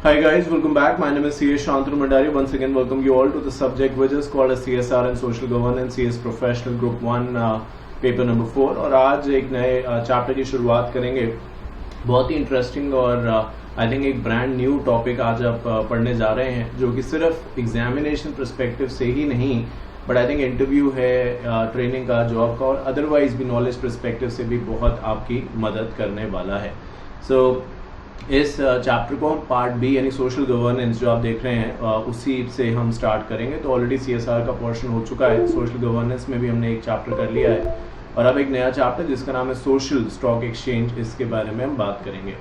Hi guys, welcome back. My name is CS Shantanu Mandari. Once again, welcome you all to the subject which is called as CSR and Social Governance, CS Professional Group 1 paper number 4। और आज एक नए chapter की शुरुआत करेंगे। बहुत ही interesting और I think एक ब्रांड न्यू टॉपिक आज आप पढ़ने जा रहे हैं, जो कि सिर्फ एग्जामिनेशन पर्सपेक्टिव से ही नहीं, बट आई थिंक इंटरव्यू है, ट्रेनिंग का, जॉब का और अदरवाइज भी नॉलेज पर्सपेक्टिव से भी बहुत आपकी मदद करने वाला है। सो इस चैप्टर को हम पार्ट बी यानी सोशल गवर्नेंस जो आप देख रहे हैं उसी से हम स्टार्ट करेंगे। तो ऑलरेडी सीएसआर का पोर्शन हो चुका है, सोशल गवर्नेंस में भी हमने एक चैप्टर कर लिया है और अब एक नया चैप्टर जिसका नाम है सोशल स्टॉक एक्सचेंज, इसके बारे में हम बात करेंगे।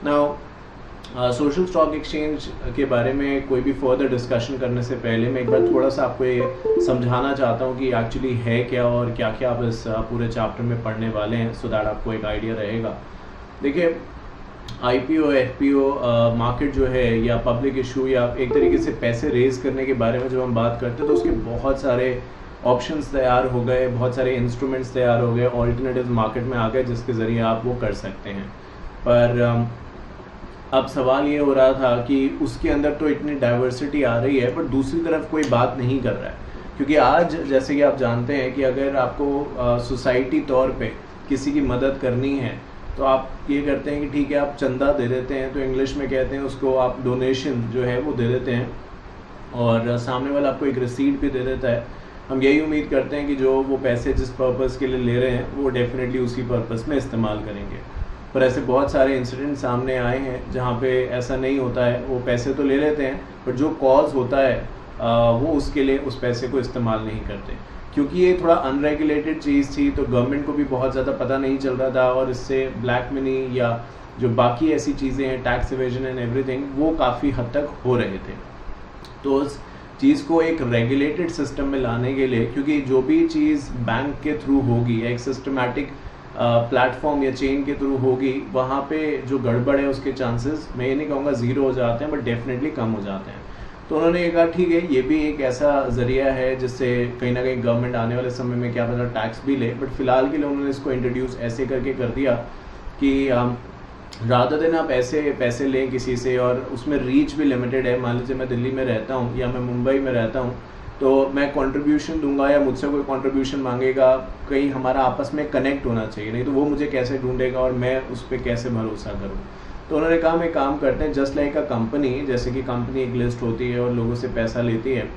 नाउ सोशल स्टॉक एक्सचेंज के बारे में कोई भी फर्दर डिस्कशन करने से पहले मैं एक बार थोड़ा सा आपको ये समझाना चाहता हूँ कि एक्चुअली है क्या और क्या क्या आप इस पूरे चैप्टर में पढ़ने वाले हैं, सो दैट आपको एक आइडिया रहेगा। देखिए, आईपीओ एफपीओ मार्केट जो है या पब्लिक इशू या एक तरीके से पैसे रेज करने के बारे में जब हम बात करते हैं तो उसके बहुत सारे ऑप्शंस तैयार हो गए, बहुत सारे इंस्ट्रूमेंट्स तैयार हो गए, ऑल्टरनेटिव मार्केट में आ गए जिसके ज़रिए आप वो कर सकते हैं। पर अब सवाल ये हो रहा था कि उसके अंदर तो इतनी डाइवर्सिटी आ रही है, पर दूसरी तरफ कोई बात नहीं कर रहा है। क्योंकि आज जैसे कि आप जानते हैं कि अगर आपको सोसाइटी तौर पे किसी की मदद करनी है तो आप ये करते हैं कि ठीक है, आप चंदा दे देते हैं, तो इंग्लिश में कहते हैं उसको, आप डोनेशन जो है वो दे देते हैं और सामने वाला आपको एक रिसीट भी दे देता है। हम यही उम्मीद करते हैं कि जो वो पैसे जिस पर्पज़ के लिए ले रहे हैं वो डेफिनेटली उसी पर्पज़ में इस्तेमाल करेंगे। पर ऐसे बहुत सारे इंसिडेंट सामने आए हैं जहाँ पे ऐसा नहीं होता है। वो पैसे तो ले लेते हैं पर जो कॉज होता है वो उसके लिए उस पैसे को इस्तेमाल नहीं करते। क्योंकि ये थोड़ा अनरेगुलेटेड चीज़ थी तो गवर्नमेंट को भी बहुत ज़्यादा पता नहीं चल रहा था और इससे ब्लैक मनी या जो बाकी ऐसी चीज़ें हैं, टैक्स इवेजन एंड एवरीथिंग, वो काफ़ी हद तक हो रहे थे। तो उस चीज़ को एक रेगुलेटेड सिस्टम में लाने के लिए, क्योंकि जो भी चीज़ बैंक के थ्रू होगी या एक सिस्टमैटिक प्लेटफॉर्म या चेन के थ्रू होगी, वहाँ पे जो गड़बड़ है उसके चांसेस, मैं ये नहीं कहूँगा ज़ीरो हो जाते हैं, बट डेफिनेटली कम हो जाते हैं। तो उन्होंने ये कहा ठीक है, ये भी एक ऐसा ज़रिया है जिससे कहीं ना कहीं गवर्नमेंट आने वाले समय में क्या पता टैक्स भी ले, बट फिलहाल के लिए उन्होंने इसको इंट्रोड्यूस ऐसे करके कर दिया कि ज़्यादा दिन आप ऐसे पैसे लें किसी से और उसमें रीच भी लिमिटेड है। मान लीजिए मैं दिल्ली में रहता हूँ या मैं मुंबई में रहता हूँ, तो मैं कंट्रीब्यूशन दूंगा या मुझसे कोई कंट्रीब्यूशन मांगेगा, कहीं हमारा आपस में कनेक्ट होना चाहिए, नहीं तो वो मुझे कैसे ढूंढेगा और मैं उस पर कैसे भरोसा करूँ। तो उन्होंने कहा हम एक काम करते हैं, जस्ट लाइक अ कंपनी, जैसे कि कंपनी एक लिस्ट होती है और लोगों से पैसा लेती है,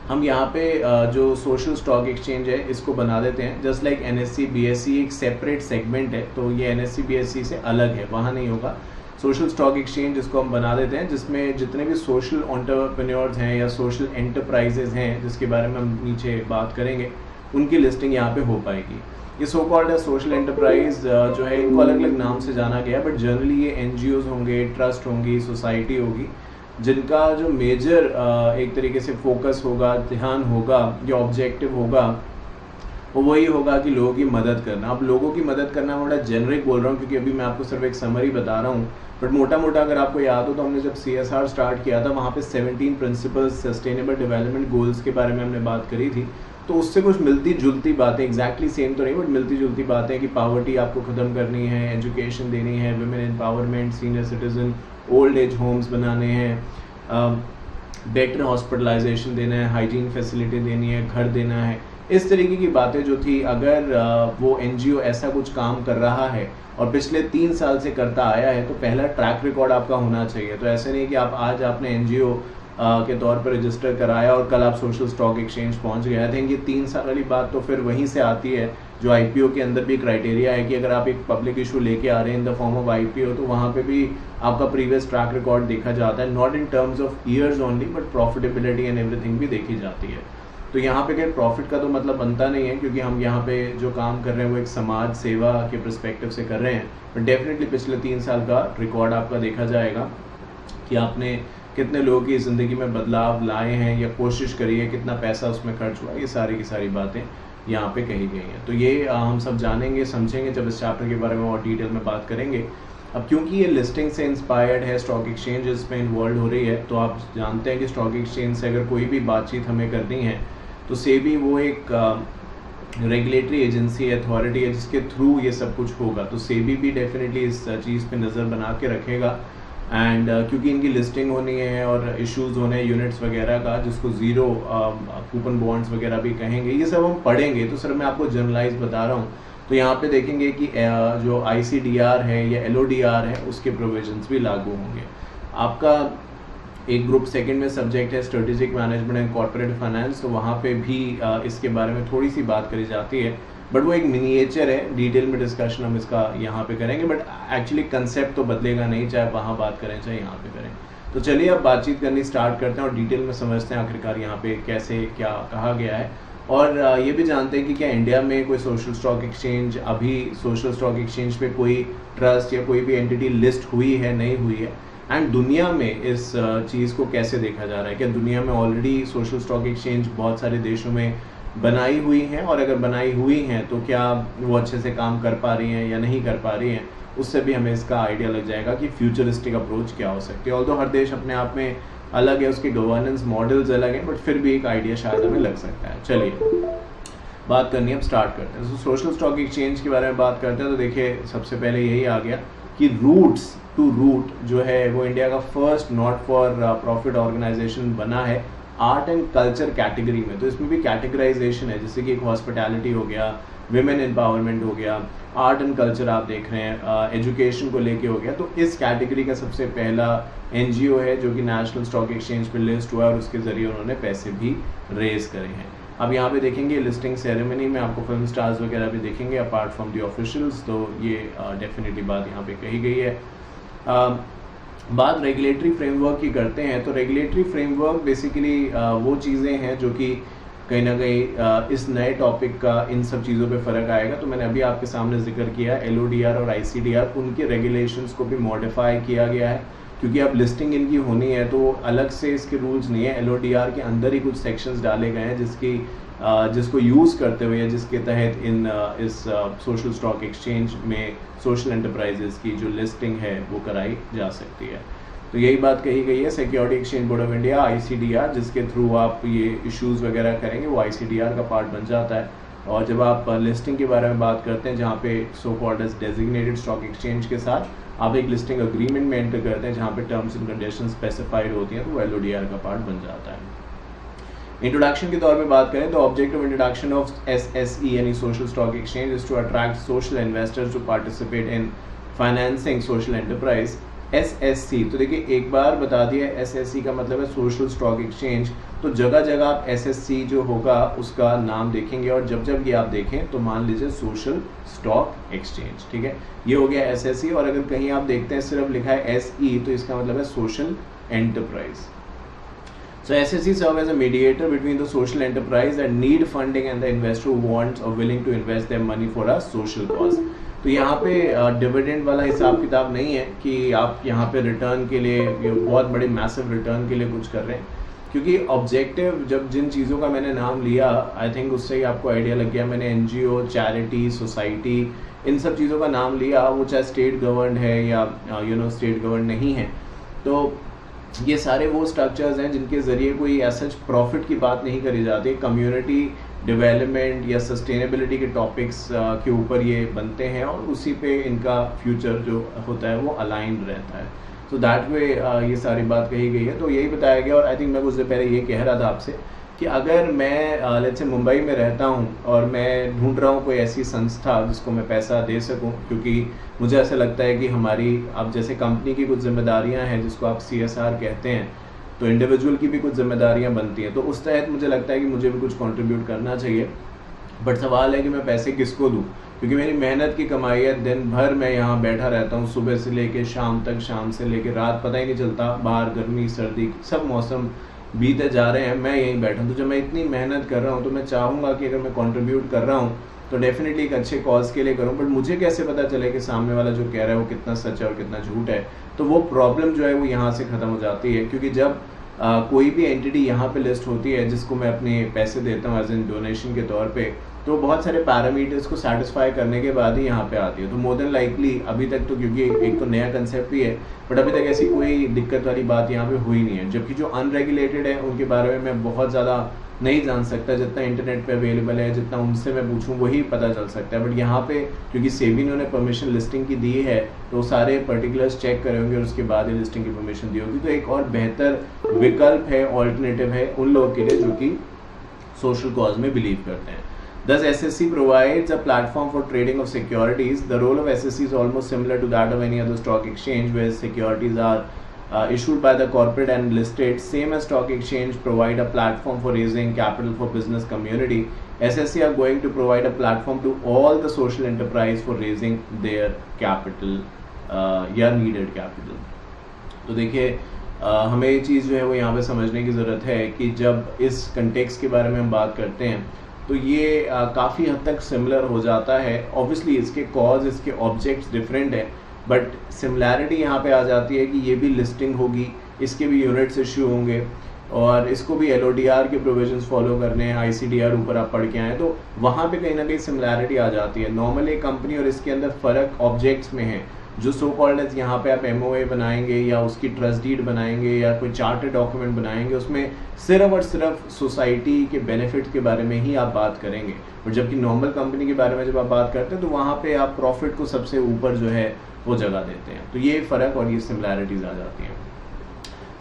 हम यहाँ पे जो सोशल स्टॉक एक्सचेंज है इसको बना देते हैं। जस्ट लाइक एनएससी बीएससी एक सेपरेट सेगमेंट है, तो ये एनएससी बीएससी से अलग है, वहाँ नहीं होगा। सोशल स्टॉक एक्सचेंज जिसको हम बना देते हैं, जिसमें जितने भी सोशल एंटरप्रेन्योर्स हैं या सोशल एंटरप्राइजेज हैं, जिसके बारे में हम नीचे बात करेंगे, उनकी लिस्टिंग यहाँ पे हो पाएगी। ये सो कॉल्ड है सोशल एंटरप्राइज जो है, इनको अलग अलग नाम से जाना गया, बट जनरली ये एनजीओज होंगे, ट्रस्ट होंगी, सोसाइटी होगी, जिनका जो मेजर एक तरीके से फोकस होगा, ध्यान होगा या ऑब्जेक्टिव होगा, वो वही होगा कि लोगों की मदद करना। अब लोगों की मदद करना मैं बड़ा जेनरिक बोल रहा हूँ क्योंकि अभी मैं आपको सिर्फ एक समरी बता रहा हूँ, बट मोटा मोटा अगर आपको याद हो तो हमने जब CSR स्टार्ट किया था वहाँ पे 17 प्रिंसिपल्स सस्टेनेबल डेवलपमेंट गोल्स के बारे में हमने बात करी थी। तो उससे कुछ मिलती जुलती बातें, एग्जैक्टली सेम तो नहीं बट मिलती जुलती बातें, कि पावर्टी आपको ख़त्म करनी है, एजुकेशन देनी है, women empowerment, senior citizen, old age homes बनाने हैं, बेटर हॉस्पिटलाइजेशन देना है, हाइजीन फैसिलिटी देनी है, घर देना है, इस तरीके की बातें जो थी। अगर वो एनजीओ ऐसा कुछ काम कर रहा है और पिछले 3 साल से करता आया है तो पहला ट्रैक रिकॉर्ड आपका होना चाहिए। तो ऐसे नहीं कि आप आज आपने एनजीओ के तौर पर रजिस्टर कराया और कल आप सोशल स्टॉक एक्सचेंज पहुंच गए। आई थिंक ये 3 साल वाली बात तो फिर वहीं से आती है जो आईपीओ के अंदर भी क्राइटेरिया है कि अगर आप एक पब्लिक इशू लेके आ रहे हैं in the form of IPO, तो वहाँ पे भी आपका प्रीवियस ट्रैक रिकॉर्ड देखा जाता है, not in terms of years only but profitability and everything भी देखी जाती है। तो यहाँ पे क्या प्रॉफिट का तो मतलब बनता नहीं है, क्योंकि हम यहाँ पे जो काम कर रहे हैं वो एक समाज सेवा के पर्सपेक्टिव से कर रहे हैं, बट डेफिनेटली पिछले 3 साल का रिकॉर्ड आपका देखा जाएगा कि आपने कितने लोगों की ज़िंदगी में बदलाव लाए हैं या कोशिश करी है, कितना पैसा उसमें खर्च हुआ, ये सारी की सारी बातें यहाँ पे कही गई हैं। तो ये हम सब जानेंगे समझेंगे जब इस चैप्टर के बारे में और डिटेल में बात करेंगे। अब क्योंकि ये लिस्टिंग से इंस्पायर्ड है, स्टॉक एक्सचेंज इसमें इन्वॉल्व हो रही है, तो आप जानते हैं कि स्टॉक एक्सचेंज से अगर कोई भी बातचीत हमें करनी है तो सेबी वो एक रेगुलेटरी एजेंसी अथॉरिटी है जिसके थ्रू ये सब कुछ होगा। तो सेबी भी डेफिनेटली इस चीज़ पे नज़र बना के रखेगा एंड क्योंकि इनकी लिस्टिंग होनी है और इश्यूज होने हैं यूनिट्स वगैरह का, जिसको ज़ीरो कूपन बॉन्ड्स वगैरह भी कहेंगे, ये सब हम पढ़ेंगे। तो सर मैं आपको जनरलाइज बता रहा हूँ। तो यहाँ पे देखेंगे कि जो ICDR है या LODR है उसके प्रोविजंस भी लागू होंगे। आपका एक ग्रुप सेकंड में सब्जेक्ट है strategic management and corporate finance, तो वहाँ पे भी इसके बारे में थोड़ी सी बात करी जाती है, बट वो एक मिनिएचर है, डिटेल में डिस्कशन हम इसका यहाँ पे करेंगे, बट एक्चुअली कंसेप्ट तो बदलेगा नहीं, चाहे वहाँ बात करें चाहे यहाँ पे करें। तो चलिए अब बातचीत करनी स्टार्ट करते हैं और डिटेल में समझते हैं आखिरकार यहाँ पे कैसे क्या कहा गया है। और ये भी जानते हैं कि क्या इंडिया में कोई सोशल स्टॉक एक्सचेंज, अभी सोशल स्टॉक एक्सचेंज पे कोई ट्रस्ट या कोई भी एंटिटी लिस्ट हुई है, नहीं हुई है, एंड दुनिया में इस चीज़ को कैसे देखा जा रहा है। क्या दुनिया में ऑलरेडी सोशल स्टॉक एक्सचेंज बहुत सारे देशों में बनाई हुई हैं, और अगर बनाई हुई हैं तो क्या वो अच्छे से काम कर पा रही हैं या नहीं कर पा रही हैं, उससे भी हमें इसका आइडिया लग जाएगा कि फ्यूचरिस्टिक अप्रोच क्या हो सकती है। ऑल्दो हर देश अपने आप में अलग है, उसके गवर्नेंस मॉडल्स अलग हैं, बट फिर भी एक आइडिया शायद हमें लग सकता है। चलिए बात करनी है, अब स्टार्ट करते हैं। सोशल स्टॉक एक्सचेंज के बारे में बात करते हैं तो देखिए सबसे पहले यही आ गया कि रूट्स टू रूट जो है वो इंडिया का first not for profit organisation बना है आर्ट एंड कल्चर कैटेगरी में। तो इसमें भी कैटेगराइजेशन है, जैसे कि एक हॉस्पिटैलिटी हो गया, विमेन एम्पावरमेंट हो गया, आर्ट एंड कल्चर आप देख रहे हैं, एजुकेशन को लेके हो गया। तो इस कैटेगरी का सबसे पहला NGO है जो कि नेशनल स्टॉक एक्सचेंज पे लिस्ट हुआ, और उसके जरिए उन्होंने पैसे भी रेज करे हैं। अब यहाँ पे देखेंगे लिस्टिंग सेरेमनी में आपको फिल्म स्टार्स वगैरह भी देखेंगे अपार्ट फ्रॉम द ऑफिशियल्स, तो ये डेफिनेटली बात यहाँ पे कही गई है। बात रेगुलेटरी फ्रेमवर्क की करते हैं, तो रेगुलेटरी फ्रेमवर्क बेसिकली वो चीज़ें हैं जो कि कहीं ना कहीं इस नए टॉपिक का इन सब चीज़ों पे फ़र्क आएगा। तो मैंने अभी आपके सामने जिक्र किया LODR और ICDR, उनके रेगुलेशंस को भी मॉडिफाई किया गया है, क्योंकि अब लिस्टिंग इनकी होनी है तो अलग से इसके रूल्स नहीं है। LODR के अंदर ही कुछ सेक्शंस डाले गए हैं जिसको यूज़ करते हुए, जिसके तहत इस सोशल स्टॉक एक्सचेंज में सोशल एंटरप्राइजेस की जो लिस्टिंग है वो कराई जा सकती है। तो यही बात कही गई है। Security exchange board of India ICDR, जिसके थ्रू आप ये इश्यूज़ वगैरह करेंगे, वो ICDR का पार्ट बन जाता है। और जब आप लिस्टिंग के बारे में बात करते हैं, जहाँ पे so called as designated stock exchange के साथ आप एक लिस्टिंग अग्रीमेंट में एंटर करते हैं, जहाँ पे टर्म्स एंड कंडीशन स्पेसिफाइड होती हैं, तो वो LODR का पार्ट बन जाता है। इंट्रोडक्शन के तौर पे बात करें तो object of introduction of SSE यानी social stock exchange is to attract social investors to participate in financing social enterprise. SSC, तो देखिए एक बार बता दिया, SSC का मतलब है सोशल स्टॉक एक्सचेंज। तो जगह जगह आप SSC जो होगा उसका नाम देखेंगे, और जब जब ये आप देखें तो मान लीजिए सोशल स्टॉक एक्सचेंज, ठीक है, ये हो गया SSC। और अगर कहीं आप देखते हैं सिर्फ लिखा है SE, तो इसका मतलब है social enterprise. So SSC serve as a mediator between the social enterprise that need funding and the investor who wants or willing to invest their money for a social cause. तो यहाँ पे dividend वाला हिसाब किताब नहीं है कि आप यहाँ पे रिटर्न के लिए बहुत बड़े मैसिव रिटर्न के लिए कुछ कर रहे हैं, क्योंकि ऑब्जेक्टिव जब जिन चीज़ों का मैंने नाम लिया, आई थिंक उससे ही आपको आइडिया लग गया। मैंने NGO, चैरिटी, सोसाइटी, इन सब चीज़ों का नाम लिया, वो चाहे स्टेट गवर्न है या स्टेट गवर्न नहीं है। तो ये सारे वो स्ट्रक्चर्स हैं जिनके ज़रिए कोई ऐसा प्रॉफिट की बात नहीं करी जाती, कम्युनिटी डेवलपमेंट या सस्टेनेबिलिटी के टॉपिक्स के ऊपर ये बनते हैं, और उसी पे इनका फ्यूचर जो होता है वो अलाइंड रहता है। तो दैट वे ये सारी बात कही गई है। तो यही बताया गया, और आई थिंक मैं कुछ देर पहले ये कह रहा था आपसे कि अगर मैं लेट्स से मुंबई में रहता हूँ और मैं ढूंढ रहा हूँ कोई ऐसी संस्था जिसको मैं पैसा दे सकूँ, क्योंकि मुझे ऐसा लगता है कि हमारी अब जैसे कंपनी की कुछ जिम्मेदारियाँ हैं जिसको आप CSR कहते हैं, तो इंडिविजुअल की भी कुछ जिम्मेदारियाँ बनती हैं, तो उस तहत मुझे लगता है कि मुझे भी कुछ कंट्रीब्यूट करना चाहिए। बट सवाल है कि मैं पैसे किसको दूँ, क्योंकि मेरी मेहनत की कमाई है, दिन भर मैं यहाँ बैठा रहता हूँ, सुबह से लेके शाम तक, शाम से लेके रात, पता ही नहीं चलता, बाहर गर्मी सर्दी सब मौसम बीते जा रहे हैं, मैं यहीं बैठा हूँ। तो जब मैं इतनी मेहनत कर रहा हूँ तो मैं चाहूँगा कि अगर मैं कंट्रीब्यूट कर रहा हूँ तो डेफिनेटली एक अच्छे कॉज के लिए करूँ, बट मुझे कैसे पता चले कि सामने वाला जो कह रहा है वो कितना सच है और कितना झूठ है। तो वो प्रॉब्लम जो है वो यहाँ से ख़त्म हो जाती है, क्योंकि जब कोई भी एंटिटी यहाँ पे लिस्ट होती है जिसको मैं अपने पैसे देता हूँ एज इन डोनेशन के तौर पे, तो बहुत सारे पैरामीटर्स को सेटिस्फाई करने के बाद ही यहाँ पे आती है। तो मोर देन लाइकली अभी तक तो, क्योंकि एक तो नया कंसेप्ट भी है, बट अभी तक ऐसी कोई दिक्कत वाली बात यहाँ पे हुई नहीं है। जबकि जो अनरेगुलेटेड है उनके बारे में मैं बहुत ज़्यादा नहीं जान सकता, जितना इंटरनेट पे अवेलेबल है, जितना उनसे मैं पूछूं वही पता चल सकता है। बट यहाँ पे क्योंकि सेबी ने उन्हें परमिशन लिस्टिंग की दी है, तो सारे पर्टिकुलर्स चेक करे होंगे और उसके बाद ही लिस्टिंग की परमिशन दी होगी। तो एक और बेहतर विकल्प है, ऑल्टरनेटिव है उन लोगों के लिए जो कि सोशल कॉज में बिलीव करते हैं। Thus, SSC provides a platform for trading of securities. The role of SSC is almost similar to that of any other stock exchange, where securities are issued by the corporate and listed. Same as stock exchange, provide a platform for raising capital for business community. SSC are going to provide a platform to all the social enterprise for raising their capital या needed capital. तो देखिए हमें ये चीज़ जो है वो यहाँ पे समझने की ज़रूरत है कि जब इस कंटेक्स्ट के बारे में हम बात करते हैं तो ये काफ़ी हद तक सिमिलर हो जाता है। ऑब्वियसली इसके कॉज, इसके ऑब्जेक्ट्स डिफरेंट है, बट सिमिलैरिटी यहाँ पे आ जाती है कि ये भी लिस्टिंग होगी, इसके भी यूनिट्स इश्यू होंगे और इसको भी LODR के प्रोविजंस फॉलो करने हैं, ICDR ऊपर आप पढ़ के आए, तो वहाँ पे कहीं ना कहीं सिमिलैरिटी आ जाती है। नॉर्मली कंपनी और इसके अंदर फ़र्क ऑब्जेक्ट्स में है। जो सो कॉल्ड यहाँ पे आप MOA बनाएंगे या उसकी ट्रस्ट डीड बनाएंगे या कोई चार्टर डॉक्यूमेंट बनाएंगे, उसमें सिर्फ और सिर्फ सोसाइटी के बेनिफिट के बारे में ही आप बात करेंगे। और जबकि नॉर्मल कंपनी के बारे में जब आप बात करते हैं तो वहाँ पे आप प्रॉफिट को सबसे ऊपर जो है वो जगह देते हैं। तो ये फ़र्क और ये सिमिलैरिटीज़ आ जाती हैं।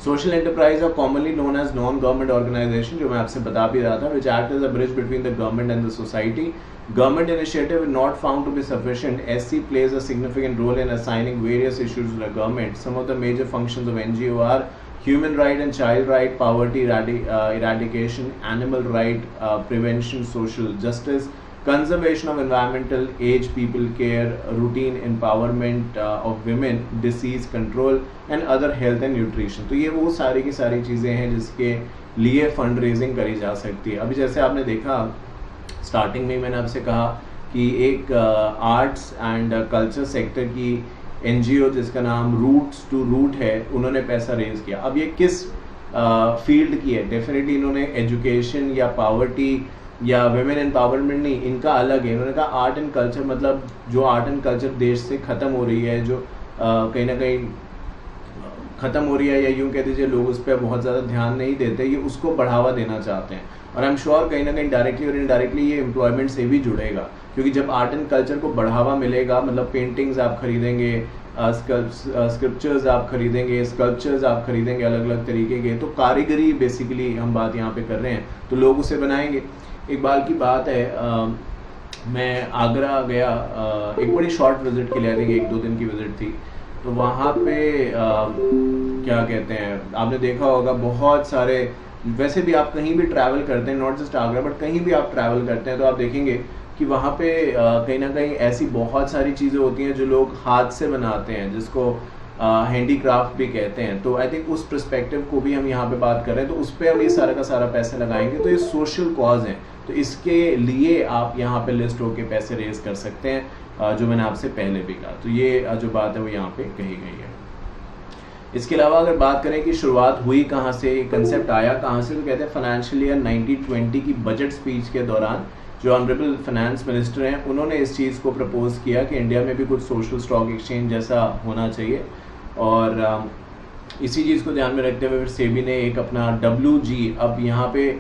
Social enterprise are commonly known as non government organisation, जो मैं आपसे बता भी रहा था, which act as a bridge between the government and the society. Government initiative not found to be sufficient. SC plays a significant role in assigning various issues to the government. Some of the major functions of NGO are human right and child right, poverty eradication, animal right prevention, social justice, conservation of environmental, age people care, routine empowerment of women, disease control and other health and nutrition. तो ये वो सारी की सारी चीज़ें हैं जिसके लिए फंड रेजिंग करी जा सकती है। अभी जैसे आपने देखा स्टार्टिंग में मैंने आपसे कहा कि एक आर्ट्स एंड कल्चर सेक्टर की NGO जिसका नाम रूट्स टू रूट है, उन्होंने पैसा रेज किया। अब ये किस फील्ड की है? डेफिनेटली इन्होंने एजुकेशन या पावर्टी या वुमेन एम्पावरमेंट नहीं, इनका अलग है। इन्होंने कहा आर्ट एंड कल्चर, मतलब जो आर्ट एंड कल्चर देश से ख़त्म हो रही है, जो कहीं ना कहीं ख़त्म हो रही है, या यूँ कह दीजिए लोग उस पर बहुत ज़्यादा ध्यान नहीं देते, ये उसको बढ़ावा देना चाहते हैं। और आई एम श्योर कहीं ना कहीं डायरेक्टली और इनडायरेक्टली ये एम्प्लॉयमेंट से भी जुड़ेगा, क्योंकि जब आर्ट एंड कल्चर को बढ़ावा मिलेगा, मतलब पेंटिंग्स आप खरीदेंगे, स्क्रिप्चर्स आप खरीदेंगे, स्कल्पचर्स आप खरीदेंगे अलग अलग तरीके के, तो कारीगरी बेसिकली हम बात यहाँ पे कर रहे हैं, तो लोग उसे बनाएंगे। एक बार की बात है, मैं आगरा गया एक बड़ी शॉर्ट विजिट के लिए, आई थिंक 1-2 दिन की विजिट थी। तो वहाँ पे क्या कहते हैं, आपने देखा होगा बहुत सारे, वैसे भी आप कहीं भी ट्रैवल करते हैं, नॉट जस्ट आगरा बट कहीं भी आप ट्रैवल करते हैं, तो आप देखेंगे कि वहाँ पे कहीं ना कहीं ऐसी बहुत सारी चीज़ें होती हैं जो लोग हाथ से बनाते हैं, जिसको हैंडीक्राफ्ट भी कहते हैं। तो आई थिंक उस पर्सपेक्टिव को भी हम यहाँ पे बात कर रहे हैं, तो उस पर हम ये सारा का सारा पैसे लगाएंगे। तो ये सोशल कॉज है, तो इसके लिए आप यहाँ पे लिस्ट होके पैसे रेज कर सकते हैं, जो मैंने आपसे पहले भी कहा। तो ये जो बात है वो यहाँ पे कही गई है। इसके अलावा अगर बात करें कि शुरुआत हुई कहाँ से, कंसेप्ट आया कहाँ से, तो कहते हैं फाइनेंशियल ईयर 1920 की बजट स्पीच के दौरान जो ऑनरेबल फाइनेंस मिनिस्टर हैं, उन्होंने इस चीज़ को प्रपोज किया कि इंडिया में भी कुछ सोशल स्टॉक एक्सचेंज जैसा होना चाहिए। और इसी चीज़ को ध्यान में रखते हुए फिर सेबी ने एक अपना WG, अब यहाँ पे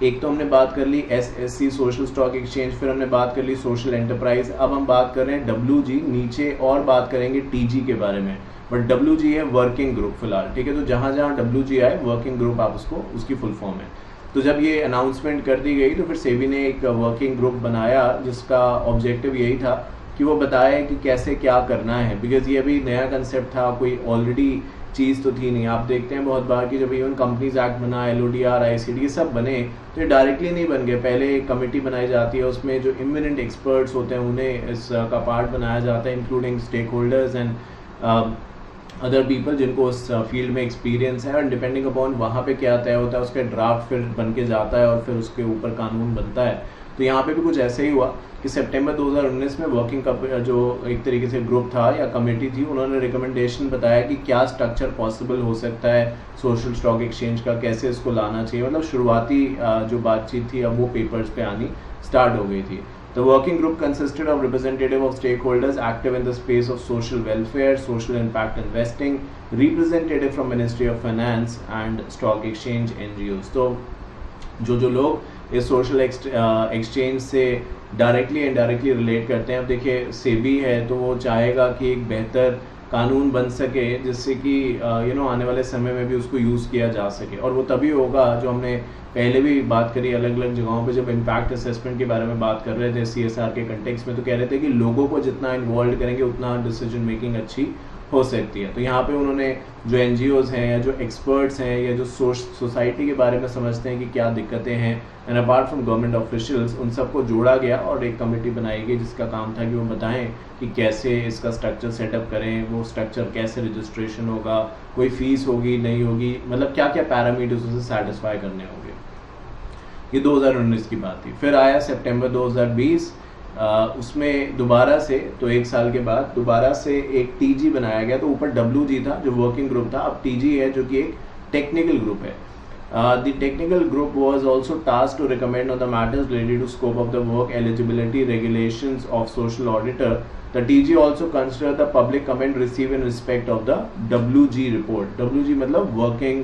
एक तो हमने बात कर ली SSC सोशल स्टॉक एक्सचेंज, फिर हमने बात कर ली सोशल एंटरप्राइज, अब हम बात कर रहे हैं WG, नीचे और बात करेंगे TG के बारे में, बट WG है वर्किंग ग्रुप फिलहाल, ठीक है। तो जहाँ जहाँ WG आए वर्किंग ग्रुप आप उसको, उसकी फुल फॉर्म है। तो जब ये अनाउंसमेंट कर दी गई तो फिर सेबी ने एक वर्किंग ग्रुप बनाया जिसका ऑब्जेक्टिव यही था कि वो बताए कि कैसे क्या करना है, बिकॉज ये अभी नया कंसेप्ट था, कोई ऑलरेडी चीज़ तो थी नहीं। आप देखते हैं बहुत बार कि जब इवन कंपनीज एक्ट बना, LODR, ICD ये सब बने, तो ये डायरेक्टली नहीं बन गए। पहले एक कमेटी बनाई जाती है, उसमें जो इमिनेंट एक्सपर्ट्स होते हैं उन्हें इसका पार्ट बनाया जाता है, including stake holders and other people जिनको उस फील्ड में एक्सपीरियंस है, और डिपेंडिंग अपॉन वहाँ पे क्या तय होता है उसका ड्राफ्ट फिर बन के जाता है और फिर उसके ऊपर कानून बनता है। तो यहाँ पे भी कुछ ऐसा ही हुआ कि सितंबर 2019 में वर्किंग जो एक तरीके से ग्रुप था या कमेटी थी, उन्होंने रिकमेंडेशन बताया कि क्या स्ट्रक्चर पॉसिबल हो सकता है सोशल स्टॉक एक्सचेंज का, कैसे इसको लाना चाहिए। मतलब शुरुआती जो बातचीत थी अब वो पेपर्स पे आनी स्टार्ट हो गई थी। The working group consisted of representative of stakeholders active in the space of social welfare, social impact investing, representative from Ministry of Finance and stock exchange NGOs. तो जो लोग इस सोशल एक्सचेंज से डायरेक्टली इनडायरेक्टली रिलेट करते हैं, अब देखिए सेबी है तो वो चाहेगा कि एक बेहतर कानून बन सके जिससे कि आने वाले समय में भी उसको यूज़ किया जा सके, और वो तभी होगा जो हमने पहले भी बात करी अलग अलग जगहों पे जब इम्पैक्ट असेसमेंट के बारे में बात कर रहे थे CSR के कंटेक्स्ट में, तो कह रहे थे कि लोगों को जितना इन्वॉल्व करेंगे उतना डिसीजन मेकिंग अच्छी हो सकती है। तो यहाँ पे उन्होंने जो NGOs हैं या जो एक्सपर्ट्स हैं या जो सोसाइटी के बारे में समझते हैं कि क्या दिक्कतें हैं, and apart from government officials, उन सबको जोड़ा गया और एक कमेटी बनाई गई जिसका काम था कि वो बताएं कि कैसे इसका स्ट्रक्चर सेटअप करें, वो स्ट्रक्चर कैसे रजिस्ट्रेशन होगा, कोई फीस होगी नहीं होगी, मतलब क्या क्या पैरामीटर्स उसे सेटिस्फाई करने होंगे। ये 2019 की बात थी। फिर आया सितंबर 2020, उसमें दोबारा से, तो एक साल के बाद दोबारा से एक TG बनाया गया। तो ऊपर WG था जो वर्किंग ग्रुप था, अब TG है जो कि एक टेक्निकल ग्रुप है। The technical group was also tasked to recommend on the matters related to scope of the work, eligibility, regulations of social auditor. The TG also considered the public comment received in respect of the WG report. WG मतलब working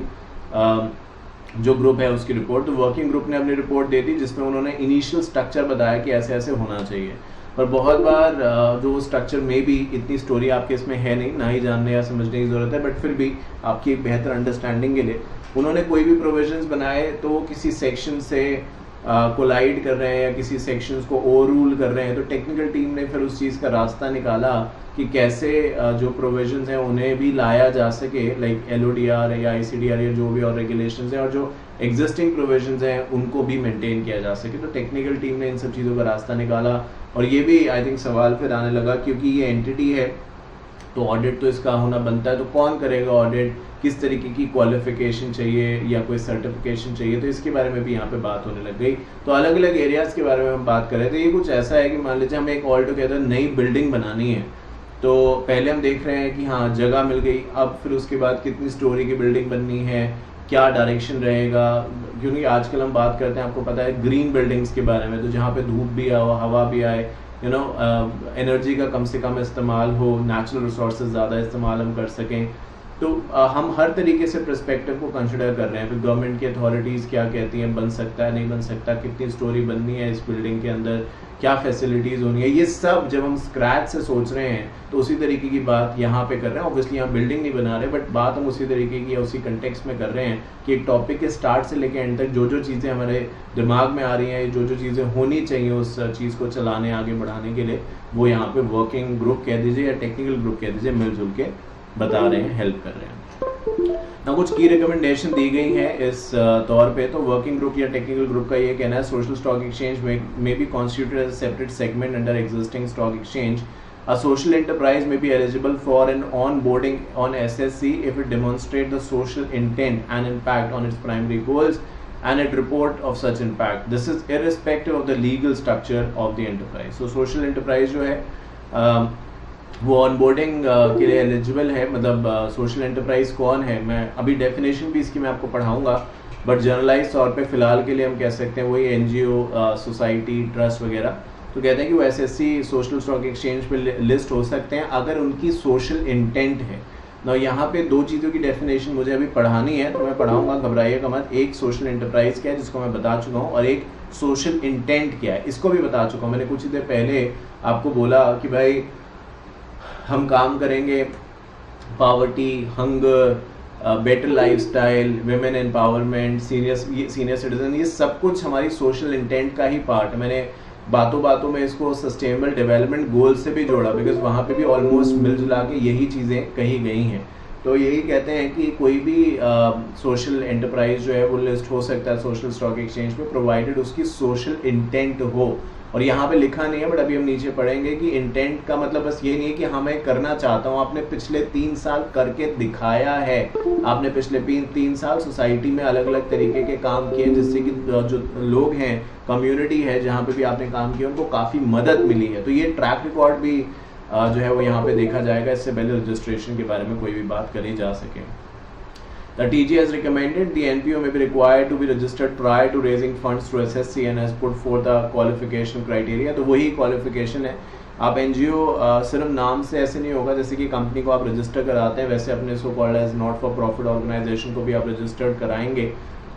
जो group है उसकी report. तो working group ने अपनी report दे दी जिसमें उन्होंने initial structure बताया कि ऐसे ऐसे होना चाहिए, पर बहुत बार जो स्ट्रक्चर में भी इतनी स्टोरी आपके इसमें है नहीं, ना ही जानने या समझने की ज़रूरत है, बट फिर भी आपकी एक बेहतर अंडरस्टैंडिंग के लिए उन्होंने कोई भी प्रोविजंस बनाए तो वो किसी सेक्शन से कोलाइड कर रहे हैं या किसी सेक्शंस को ओवर रूल कर रहे हैं। तो टेक्निकल टीम ने फिर उस चीज़ का रास्ता निकाला कि कैसे जो प्रोविजंस हैं उन्हें भी लाया जा सके, लाइक LODR या ICDR या जो भी और रेगुलेशंस हैं, और जो एग्जिस्टिंग प्रोविजंस हैं उनको भी मेंटेन किया जा सके। तो टेक्निकल टीम ने इन सब चीज़ों का रास्ता निकाला, और ये भी आई थिंक सवाल फिर आने लगा क्योंकि ये एंटिटी है तो ऑडिट तो इसका होना बनता है, तो कौन करेगा ऑडिट, किस तरीके की क्वालिफिकेशन चाहिए या कोई सर्टिफिकेशन चाहिए, तो इसके बारे में भी यहाँ पे बात होने लग गई। तो अलग अलग एरियाज़ के बारे में हम बात कर रहे थे। ये कुछ ऐसा है कि मान लीजिए हमें एक ऑल टुगेदर नई बिल्डिंग बनानी है, तो पहले हम देख रहे हैं कि हाँ जगह मिल गई, अब फिर उसके बाद कितनी स्टोरी की बिल्डिंग बननी है, क्या डायरेक्शन रहेगा, क्योंकि आजकल हम बात करते हैं आपको पता है ग्रीन बिल्डिंग्स के बारे में, तो जहाँ पे धूप भी आए, हवा भी आए, एनर्जी का कम से कम इस्तेमाल हो, नेचुरल रिसोर्सेज ज़्यादा इस्तेमाल हम कर सकें। तो हम हर तरीके से पर्सपेक्टिव को कंसिडर कर रहे हैं। फिर गवर्नमेंट की अथॉरिटीज़ क्या कहती हैं, बन सकता है नहीं बन सकता, कितनी स्टोरी बननी है इस बिल्डिंग के अंदर, क्या फैसिलिटीज़ होनी है, ये सब जब हम स्क्रैच से सोच रहे हैं तो उसी तरीके की बात यहाँ पे कर रहे हैं। ऑब्वियसली यहाँ बिल्डिंग नहीं बना रहे, बट बात हम उसी तरीके की या उसी कंटेक्स्ट में कर रहे हैं कि एक टॉपिक के स्टार्ट से लेकर एंड तक जो जो चीज़ें हमारे दिमाग में आ रही हैं, जो जो चीज़ें होनी चाहिए उस चीज़ को चलाने आगे बढ़ाने के लिए, वो यहाँ पे वर्किंग ग्रुप कह दीजिए या टेक्निकल ग्रुप कह दीजिए, मिलजुल के बता रहे हैं, हेल्प कर रहे हैं। ना कुछ की रिकमेंडेशन दी गई है इस तौर पे। तो वर्किंग ग्रुप या टेक्निकल ग्रुप का ये कहना है, सोशल स्टॉक एक्सचेंज में be constituted as a separate segment under existing stock exchange. A social enterprise may be eligible for an onboarding on SSC if it demonstrates the social intent and impact on its primary goals and it report of such impact. This is irrespective of the legal structure of the enterprise. So social enterprise जो है वो onboarding के लिए eligible है। मतलब social enterprise कौन है, मैं अभी डेफिनेशन भी इसकी मैं आपको पढ़ाऊंगा, बट जनरलाइज तौर पे फिलहाल के लिए हम कह सकते हैं वही NGO, सोसाइटी, ट्रस्ट वगैरह। तो कहते हैं कि वो SSC सोशल स्टॉक एक्सचेंज पे लिस्ट हो सकते हैं अगर उनकी सोशल इंटेंट है। ना यहाँ पे दो चीज़ों की डेफिनेशन मुझे अभी पढ़ानी है, तो मैं पढ़ाऊंगा, घबराइएगा मत। एक सोशल एंटरप्राइज क्या है जिसको मैं बता चुका हूँ, और एक सोशल इंटेंट क्या है इसको भी बता चुका हूँ। मैंने कुछ ही देर पहले आपको बोला कि भाई हम काम करेंगे poverty, hunger, better lifestyle, women empowerment, senior citizen, ये सब कुछ हमारी सोशल इंटेंट का ही पार्ट है। मैंने बातों बातों में इसको सस्टेनेबल डेवलपमेंट गोल से भी जोड़ा, बिकॉज वहाँ पे भी ऑलमोस्ट मिलजुला के यही चीज़ें कही गई हैं। तो यही कहते हैं कि कोई भी सोशल एंटरप्राइज जो है वो लिस्ट हो सकता है सोशल स्टॉक एक्सचेंज पे, प्रोवाइडेड उसकी सोशल इंटेंट हो और यहाँ पे लिखा नहीं है बट अभी हम नीचे पढ़ेंगे कि इंटेंट का मतलब बस ये नहीं है कि हाँ मैं करना चाहता हूँ, आपने पिछले 3 साल करके दिखाया है। आपने पिछले 3 साल सोसाइटी में अलग अलग तरीके के काम किए जिससे कि जो लोग हैं, कम्युनिटी है जहाँ पे भी आपने काम किया उनको काफ़ी मदद मिली है। तो ये ट्रैक रिकॉर्ड भी जो है वो यहाँ पे देखा जाएगा, इससे पहले रजिस्ट्रेशन के बारे में कोई भी बात करी जा सके। The TG has recommended the NPO may be required to be registered prior to raising funds through SSC and has put forth the qualification criteria। तो वही qualification है। आप NGO सिर्फ नाम से ऐसे नहीं होगा, जैसे कि कंपनी को आप रजिस्टर कराते हैं वैसे अपने so called as not for profit organisation को भी आप रजिस्टर्ड कराएंगे।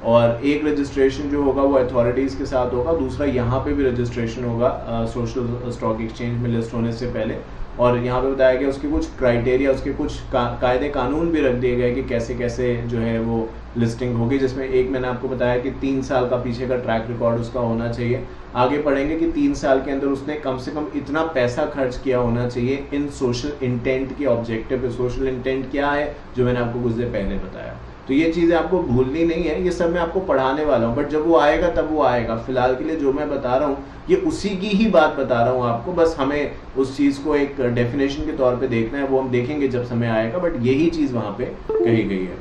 और एक रजिस्ट्रेशन जो होगा वो अथॉरिटीज़ के साथ होगा, दूसरा यहाँ पे भी रजिस्ट्रेशन होगा सोशल स्टॉक एक्सचेंज में लिस्ट होने से पहले। और यहाँ पे बताया गया उसके कुछ क्राइटेरिया, उसके कुछ कायदे कानून भी रख दिए गए कि कैसे कैसे जो है वो लिस्टिंग होगी, जिसमें एक मैंने आपको बताया कि 3 साल का पीछे का ट्रैक रिकॉर्ड उसका होना चाहिए। आगे पढ़ेंगे कि 3 साल के अंदर उसने कम से कम इतना पैसा खर्च किया होना चाहिए इन सोशल इंटेंट के ऑब्जेक्टिव पे। सोशल इंटेंट क्या है जो मैंने आपको कुछ देर पहले बताया। तो ये चीज़ें आपको भूलनी नहीं है, ये सब मैं आपको पढ़ाने वाला हूँ, बट जब वो आएगा तब वो आएगा। फिलहाल के लिए जो मैं बता रहा हूँ ये उसी की ही बात बता रहा हूँ आपको, बस हमें उस चीज़ को एक डेफिनेशन के तौर पे देखना है, वो हम देखेंगे जब समय आएगा, बट यही चीज़ वहाँ पे कही गई है।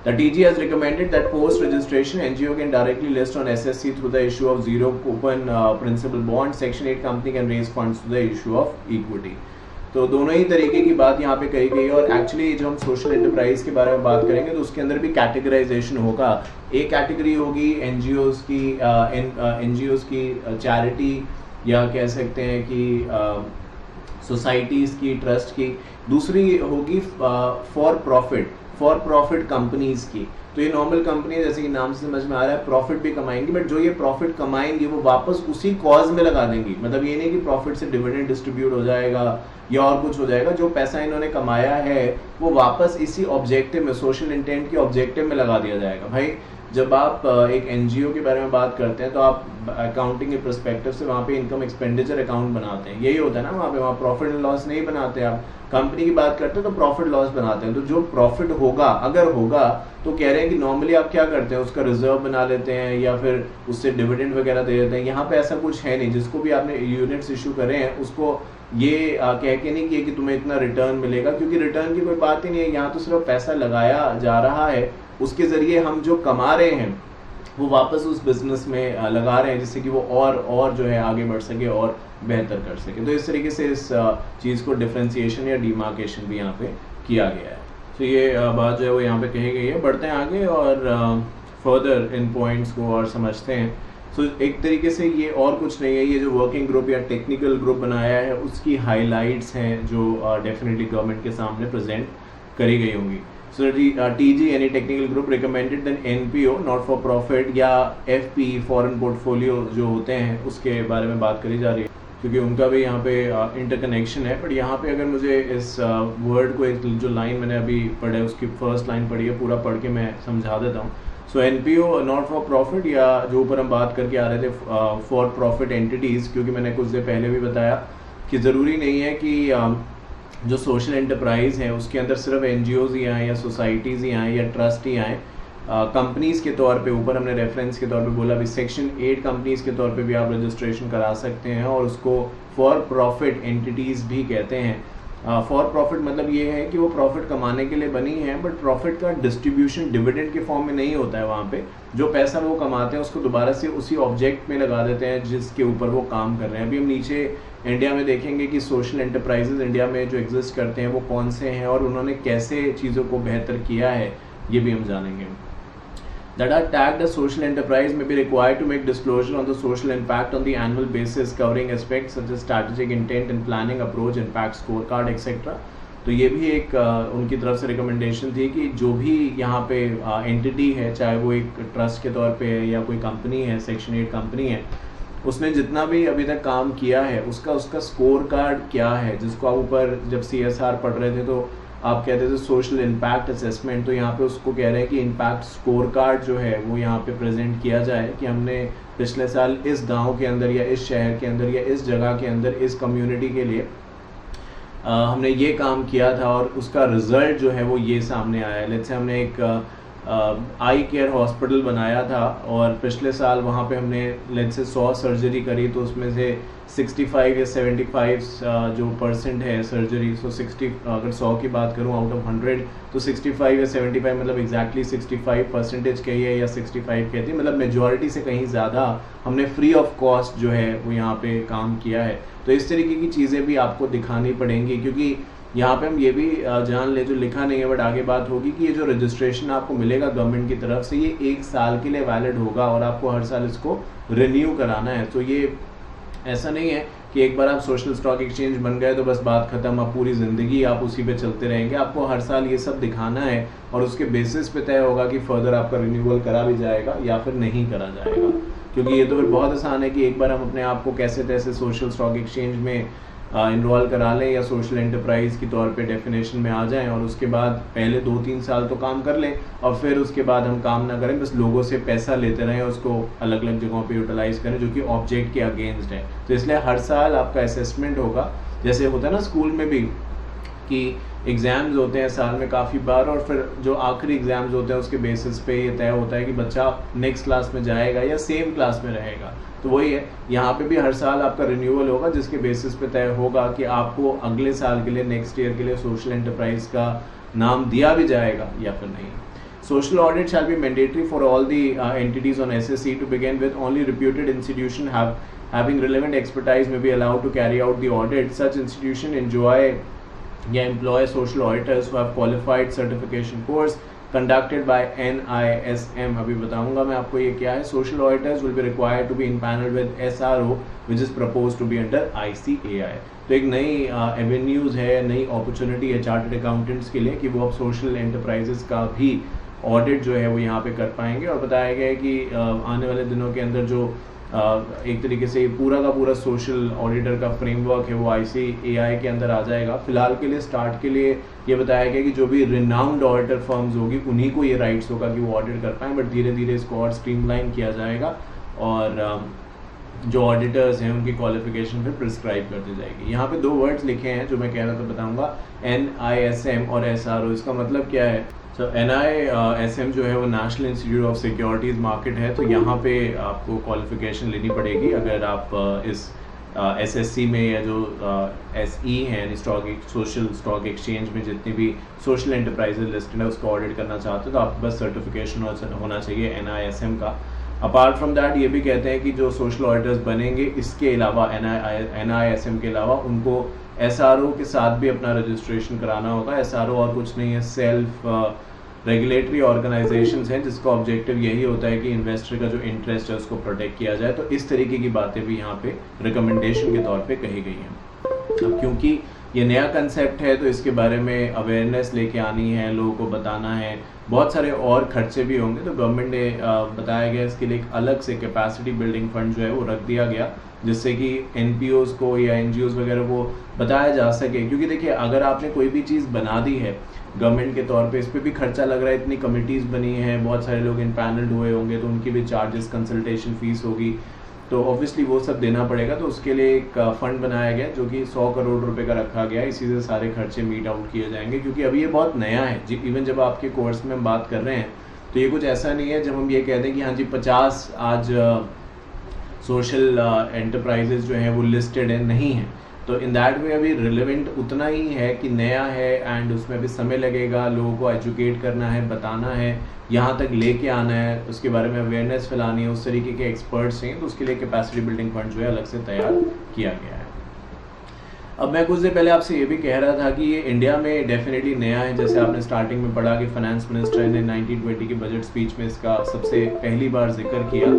The TG has recommended that post-registration NGO can directly list on SSC through the issue of zero coupon principal bond. Section 8 company can raise funds through the issue of equity. तो दोनों ही तरीके की बात यहाँ पे कही गई है। और एक्चुअली जब हम सोशल एंटरप्राइज के बारे में बात करेंगे तो उसके अंदर भी कैटेगराइजेशन होगा। एक कैटेगरी होगी एनजीओज की चैरिटी या कह सकते हैं कि सोसाइटीज़ की, ट्रस्ट की। दूसरी होगी फॉर प्रॉफिट कंपनीज की। तो ये नॉर्मल कंपनी जैसे कि नाम से समझ में आ रहा है प्रॉफिट भी कमाएंगी, बट जो ये प्रॉफिट कमाएंगी वो वापस उसी कॉज में लगा देंगी। मतलब ये नहीं कि प्रॉफिट से डिविडेंड डिस्ट्रीब्यूट हो जाएगा या और कुछ हो जाएगा, जो पैसा इन्होंने कमाया है वो वापस इसी ऑब्जेक्टिव में, सोशल इंटेंट के ऑब्जेक्टिव में लगा दिया जाएगा। भाई जब आप एक एनजीओ के बारे में बात करते हैं तो आप अकाउंटिंग के पर्सपेक्टिव से वहाँ पे इनकम एक्सपेंडिचर अकाउंट बनाते हैं, यही होता है ना। वहाँ प्रॉफिट एंड लॉस नहीं बनाते। आप कंपनी की बात करते हैं तो प्रॉफिट लॉस बनाते हैं। तो जो प्रॉफिट होगा, अगर होगा, तो कह रहे हैं कि नॉर्मली आप क्या करते हैं, उसका रिजर्व बना लेते हैं या फिर उससे डिविडेंड वगैरह दे देते हैं। यहाँ पे ऐसा कुछ है नहीं। जिसको भी आपने यूनिट्स इशू करे हैं उसको ये कह के नहीं किया कि तुम्हें इतना रिटर्न मिलेगा, क्योंकि रिटर्न की कोई बात ही नहीं है। यहाँ तो सिर्फ पैसा लगाया जा रहा है, उसके ज़रिए हम जो कमा रहे हैं वो वापस उस बिजनेस में लगा रहे हैं जिससे कि वो और जो है आगे बढ़ सके और बेहतर कर सके। तो इस तरीके से इस चीज़ को डिफ्रेंसिएशन या डिमार्केशन भी यहाँ पे किया गया है। तो ये बात जो है वो यहाँ पे कही गई है। बढ़ते हैं आगे और फर्दर इन पॉइंट्स को और समझते हैं। सो एक तरीके से ये और कुछ नहीं है, ये जो वर्किंग ग्रुप या टेक्निकल ग्रुप बनाया है उसकी हाईलाइट्स हैं जो डेफिनेटली गवर्नमेंट के सामने प्रेजेंट करी गई होंगी। So TG any technical group recommended then NPO not for profit या FP foreign portfolio जो होते हैं उसके बारे में बात करी जा रही है, क्योंकि उनका भी यहाँ पे इंटरकनेक्शन है। बट यहाँ पे अगर मुझे इस वर्ड को, एक जो लाइन मैंने अभी पढ़ा उसकी फर्स्ट लाइन पढ़ी है, पूरा पढ़ के मैं समझा देता हूँ। सो NPO नॉट फॉर प्रॉफिट या जो ऊपर हम बात करके आ रहे थे फॉर प्रॉफिट एंटिटीज़, क्योंकि मैंने कुछ देर पहले भी बताया कि ज़रूरी नहीं है कि जो सोशल एंटरप्राइज़ है उसके अंदर सिर्फ एनजीओज़ ही आएँ या सोसाइटीज़ ही आएँ या ट्रस्ट ही आएँ। कंपनीज़ के तौर पे ऊपर हमने रेफरेंस के तौर पे बोला भी सेक्शन 8 कंपनीज़ के तौर पे भी आप रजिस्ट्रेशन करा सकते हैं और उसको फॉर प्रॉफिट एंटिटीज़ भी कहते हैं। फॉर प्रॉफिट मतलब ये है कि वो प्रॉफिट कमाने के लिए बनी है, बट प्रॉफिट का डिस्ट्रीब्यूशन डिविडेंड के फॉर्म में नहीं होता है। वहाँ पे जो पैसा वो कमाते हैं उसको दोबारा से उसी ऑब्जेक्ट में लगा देते हैं जिसके ऊपर वो काम कर रहे हैं। अभी हम नीचे इंडिया में देखेंगे कि सोशल एंटरप्राइजेज इंडिया में जो एग्जिस्ट करते हैं वो कौन से हैं और उन्होंने कैसे चीज़ों को बेहतर किया है, ये भी हम जानेंगे। That are tagged as social enterprise may be required to make disclosure on the social impact on the annual basis, covering aspects such as strategic intent and planning, approach, impact scorecard, etc. तो ये भी एक उनकी तरफ से recommendation थी कि जो भी यहाँ पे एंटिटी है, चाहे वो एक ट्रस्ट के तौर पे है या कोई कंपनी है, सेक्शन 8 कंपनी है, उसने जितना भी अभी तक काम किया है उसका स्कोर कार्ड क्या है, जिसको आप ऊपर जब CSR पढ़ रहे थे तो आप कहते थे सोशल इम्पैक्ट असेसमेंट। तो यहाँ पे उसको कह रहे हैं कि इम्पैक्ट स्कोर कार्ड जो है वो यहाँ पे प्रेजेंट किया जाए कि हमने पिछले साल इस गांव के अंदर या इस शहर के अंदर या इस जगह के अंदर इस कम्युनिटी के लिए हमने ये काम किया था और उसका रिजल्ट जो है वो ये सामने आया है। लेट्स से हमने एक आई केयर हॉस्पिटल बनाया था और पिछले साल वहाँ पे हमने लेट्स से 100 सर्जरी करी, तो उसमें से 65 या 75 जो परसेंट है सर्जरी, सो 60 अगर 100 की बात करूँ आउट ऑफ 100 तो 65 या 75 मतलब एग्जैक्टली 65% कही है या 65 कहती है, मतलब मेजॉरिटी से कहीं ज़्यादा हमने फ्री ऑफ कॉस्ट जो है वो यहाँ पे काम किया है। तो इस तरीके की चीज़ें भी आपको दिखानी पड़ेंगी, क्योंकि यहाँ पे हम ये भी जान ले, जो लिखा नहीं है बट आगे बात होगी कि ये जो रजिस्ट्रेशन आपको मिलेगा गवर्नमेंट की तरफ से ये 1 साल के लिए वैलिड होगा और आपको हर साल इसको रिन्यू कराना है। तो ये ऐसा नहीं है कि एक बार आप सोशल स्टॉक एक्सचेंज बन गए तो बस बात खत्म, आप पूरी ज़िंदगी आप उसी पे चलते रहेंगे। आपको हर साल ये सब दिखाना है और उसके बेसिस पे तय होगा कि फर्दर आपका रिन्यूअल करा भी जाएगा या फिर नहीं करा जाएगा। क्योंकि ये तो फिर बहुत आसान है कि एक बार हम अपने आप को कैसे तैसे सोशल स्टॉक एक्सचेंज में इनरोल करा लें या सोशल एंटरप्राइज की तौर पे डेफिनेशन में आ जाएं और उसके बाद पहले 2-3 साल तो काम कर लें और फिर उसके बाद हम काम ना करें, बस लोगों से पैसा लेते रहें और उसको अलग अलग जगहों पे यूटिलाइज करें जो कि ऑब्जेक्ट के अगेंस्ट है। तो इसलिए हर साल आपका असेसमेंट होगा, जैसे होता है ना स्कूल में भी कि एग्ज़ाम्स होते हैं साल में काफ़ी बार और फिर जो आखिरी एग्ज़ाम्स होते हैं उसके बेसिस पे ये तय होता है कि बच्चा नेक्स्ट क्लास में जाएगा या सेम क्लास में रहेगा। तो वही है, यहाँ पे भी हर साल आपका रिन्यूअल होगा जिसके बेसिस पे तय होगा कि आपको अगले साल के लिए नेक्स्ट ईयर के लिए सोशल एंटरप्राइज का नाम दिया भी जाएगा या फिर नहीं। Social audit shall be mandatory for all the entities on SSC to begin with. Only reputed institution having relevant expertise may be allowed to carry out the audit. Such institution enjoy या employ social auditors who have qualified certification course conducted by NISM. अभी बताऊंगा मैं आपको ये क्या है। Social auditors will be required to be impaneled with SRO which is proposed to be under ICAI. तो एक नई एवेन्यूज़ है, नई अपॉर्चुनिटी है चार्टर्ड अकाउंटेंट्स के लिए कि वो अब सोशल एंटरप्राइजेस का भी ऑडिट जो है वो यहाँ पे कर पाएंगे। और बताया गया है कि आने वाले दिनों के अंदर जो एक तरीके से पूरा का पूरा सोशल ऑडिटर का फ्रेमवर्क है वो ICAI के अंदर आ जाएगा। फिलहाल के लिए स्टार्ट के लिए ये बताया गया कि जो भी रिनाउंड ऑडिटर फर्म्स होगी उन्हीं को ये राइट्स होगा कि वो ऑडिट कर पाएँ, बट धीरे धीरे इसको और स्ट्रीमलाइन किया जाएगा और जो ऑडिटर्स हैं उनकी क्वालिफिकेशन फिर प्रिस्क्राइब कर दी जाएगी। यहाँ पे 2 वर्ड्स लिखे हैं जो मैं कह रहा था बताऊँगा, NISM और SRO। इसका मतलब क्या है? तो NISM जो है वो national institute of securities market है, तो यहाँ पे आपको क्वालिफिकेशन लेनी पड़ेगी अगर आप इस SSC में या जो SE हैं सोशल स्टॉक एक्सचेंज में जितनी भी सोशल एंटरप्राइजेज लिस्टेड है उसको ऑडिट करना चाहते हो तो आपके पास सर्टिफिकेशन होना चाहिए NISM का। अपार्ट फ्रॉम दैट ये भी कहते हैं कि जो सोशल ऑडिटर्स बनेंगे इसके अलावा NISM के अलावा उनको SRO के साथ भी अपना रजिस्ट्रेशन कराना होगा। SRO और कुछ नहीं है, सेल्फ रेगुलेटरी ऑर्गेनाइजेशंस हैं जिसका ऑब्जेक्टिव यही होता है कि इन्वेस्टर का जो इंटरेस्ट है उसको प्रोटेक्ट किया जाए। तो इस तरीके की बातें भी यहाँ पे रिकमेंडेशन के तौर पे कही गई हैं। अब क्योंकि ये नया कंसेप्ट है तो इसके बारे में अवेयरनेस लेके आनी है, लोगों को बताना है, बहुत सारे और खर्चे भी होंगे। तो गवर्नमेंट ने बताया गया इसके लिए एक अलग से कैपेसिटी बिल्डिंग फंड जो है वो रख दिया गया जिससे कि NPOs को या NGOs वगैरह को बताया जा सके। क्योंकि देखिए अगर आपने कोई भी चीज़ बना दी है गवर्नमेंट के तौर पे, इस पर भी खर्चा लग रहा है, इतनी कमिटीज़ बनी हैं, बहुत सारे लोग इम्पैनल्ड हुए होंगे तो उनकी भी चार्जेस, कंसल्टेशन फीस होगी, तो ऑब्वियसली वो सब देना पड़ेगा। तो उसके लिए एक फ़ंड बनाया गया जो कि 100 करोड़ रुपए का रखा गया, इसी से सारे खर्चे मीट आउट किए जाएंगे। क्योंकि अभी ये बहुत नया है जी, इवन जब आपके कोर्स में हम बात कर रहे हैं तो ये कुछ ऐसा नहीं है जब हम ये कहते हैं कि हाँ जी 50 आज सोशल एंटरप्राइजेज जो हैं वो लिस्टेड है, नहीं है। तो इन दैट वे अभी रिलेवेंट उतना ही है कि नया है एंड उसमें अभी समय लगेगा, लोगों को एजुकेट करना है, बताना है, यहाँ तक लेके आना है, उसके बारे में अवेयरनेस फैलानी है, उस तरीके के एक्सपर्ट्स हैं। तो उसके लिए कैपेसिटी बिल्डिंग फंड जो है अलग से तैयार किया गया है। अब मैं कुछ देर पहले आपसे ये भी कह रहा था कि ये इंडिया में डेफिनेटली नया है। जैसे आपने स्टार्टिंग में पढ़ा कि फाइनेंस मिनिस्टर ने 1920 की बजट स्पीच में इसका सबसे पहली बार जिक्र किया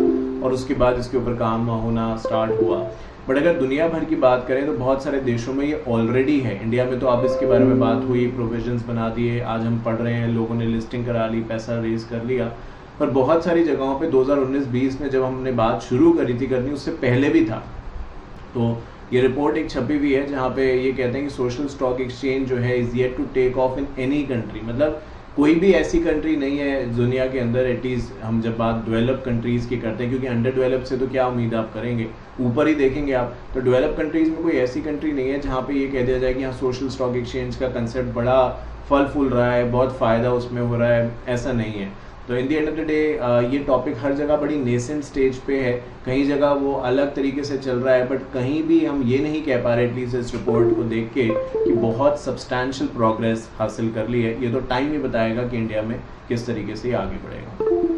और उसके बाद इसके ऊपर काम होना स्टार्ट हुआ। बट अगर दुनिया भर की बात करें तो बहुत सारे देशों में ये ऑलरेडी है। इंडिया में तो अब इसके बारे में बात हुई, प्रोविजंस बना दिए, आज हम पढ़ रहे हैं, लोगों ने लिस्टिंग करा ली, पैसा रेज कर लिया। पर बहुत सारी जगहों पे 2019-20 में जब हमने बात शुरू करी थी करनी, उससे पहले भी था। तो ये रिपोर्ट एक छपी हुई है जहाँ पे ये कहते हैं कि सोशल स्टॉक एक्सचेंज जो है is yet to take off in any country. मतलब कोई भी ऐसी कंट्री नहीं है दुनिया के अंदर, एटलीस्ट हम जब बात डेवलप कंट्रीज़ की करते हैं, क्योंकि अंडर डेवलप से तो क्या उम्मीद आप करेंगे, ऊपर ही देखेंगे आप। तो डेवलप कंट्रीज़ में कोई ऐसी कंट्री नहीं है जहाँ पे ये कह दिया जाए कि हाँ सोशल स्टॉक एक्सचेंज का कंसेप्ट बड़ा फल फूल रहा है, बहुत फ़ायदा उसमें हो रहा है, ऐसा नहीं है। तो in the end of the day ये टॉपिक हर जगह बड़ी नेसेंट स्टेज पे है, कहीं जगह वो अलग तरीके से चल रहा है, बट कहीं भी हम ये नहीं कह पा रहे एटलीस्ट इस रिपोर्ट को देख के कि बहुत सब्सटैंशियल प्रोग्रेस हासिल कर ली है। ये तो टाइम ही बताएगा कि इंडिया में किस तरीके से आगे बढ़ेगा।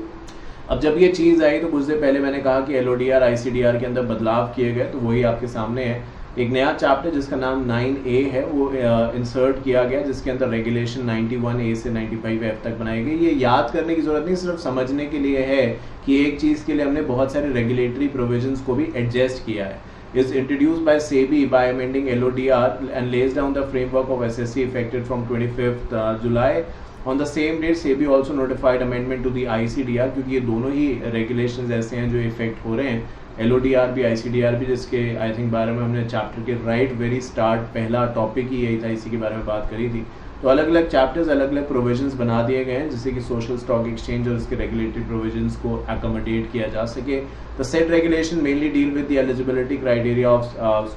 अब जब ये चीज़ आई तो कुछ देर पहले मैंने कहा कि LODR ICDR के अंदर बदलाव किए गए, तो वही आपके सामने है। एक नया चैप्टर जिसका नाम 9A है वो इंसर्ट किया गया, जिसके अंदर रेगुलेशन 91A से 95F तक बनाई गई। ये याद करने की जरूरत नहीं, सिर्फ समझने के लिए है कि एक चीज़ के लिए हमने बहुत सारे रेगुलेटरी प्रोविजंस को भी एडजस्ट किया है। is introduced by SEBI by amending LODR and lays down the framework of SSC effective from 25th July. On the same date, SEBI also notified amendment to the ICDR, क्योंकि ये दोनों ही regulations ऐसे हैं जो effect हो रहे हैं, LODR भी ICDR भी, जिसके आई थिंक बारे में हमने चैप्टर के राइट वेरी स्टार्ट पहला टॉपिक ही यही था, इसी के बारे में बात करी थी। तो अलग अलग चैप्टर्स अलग अलग प्रोविजंस बना दिए गए हैं जिससे कि सोशल स्टॉक एक्सचेंज और उसके रेगुलेटरी प्रोविजंस को अकोमोडेट किया जा सके। The set regulation mainly deal with the eligibility criteria of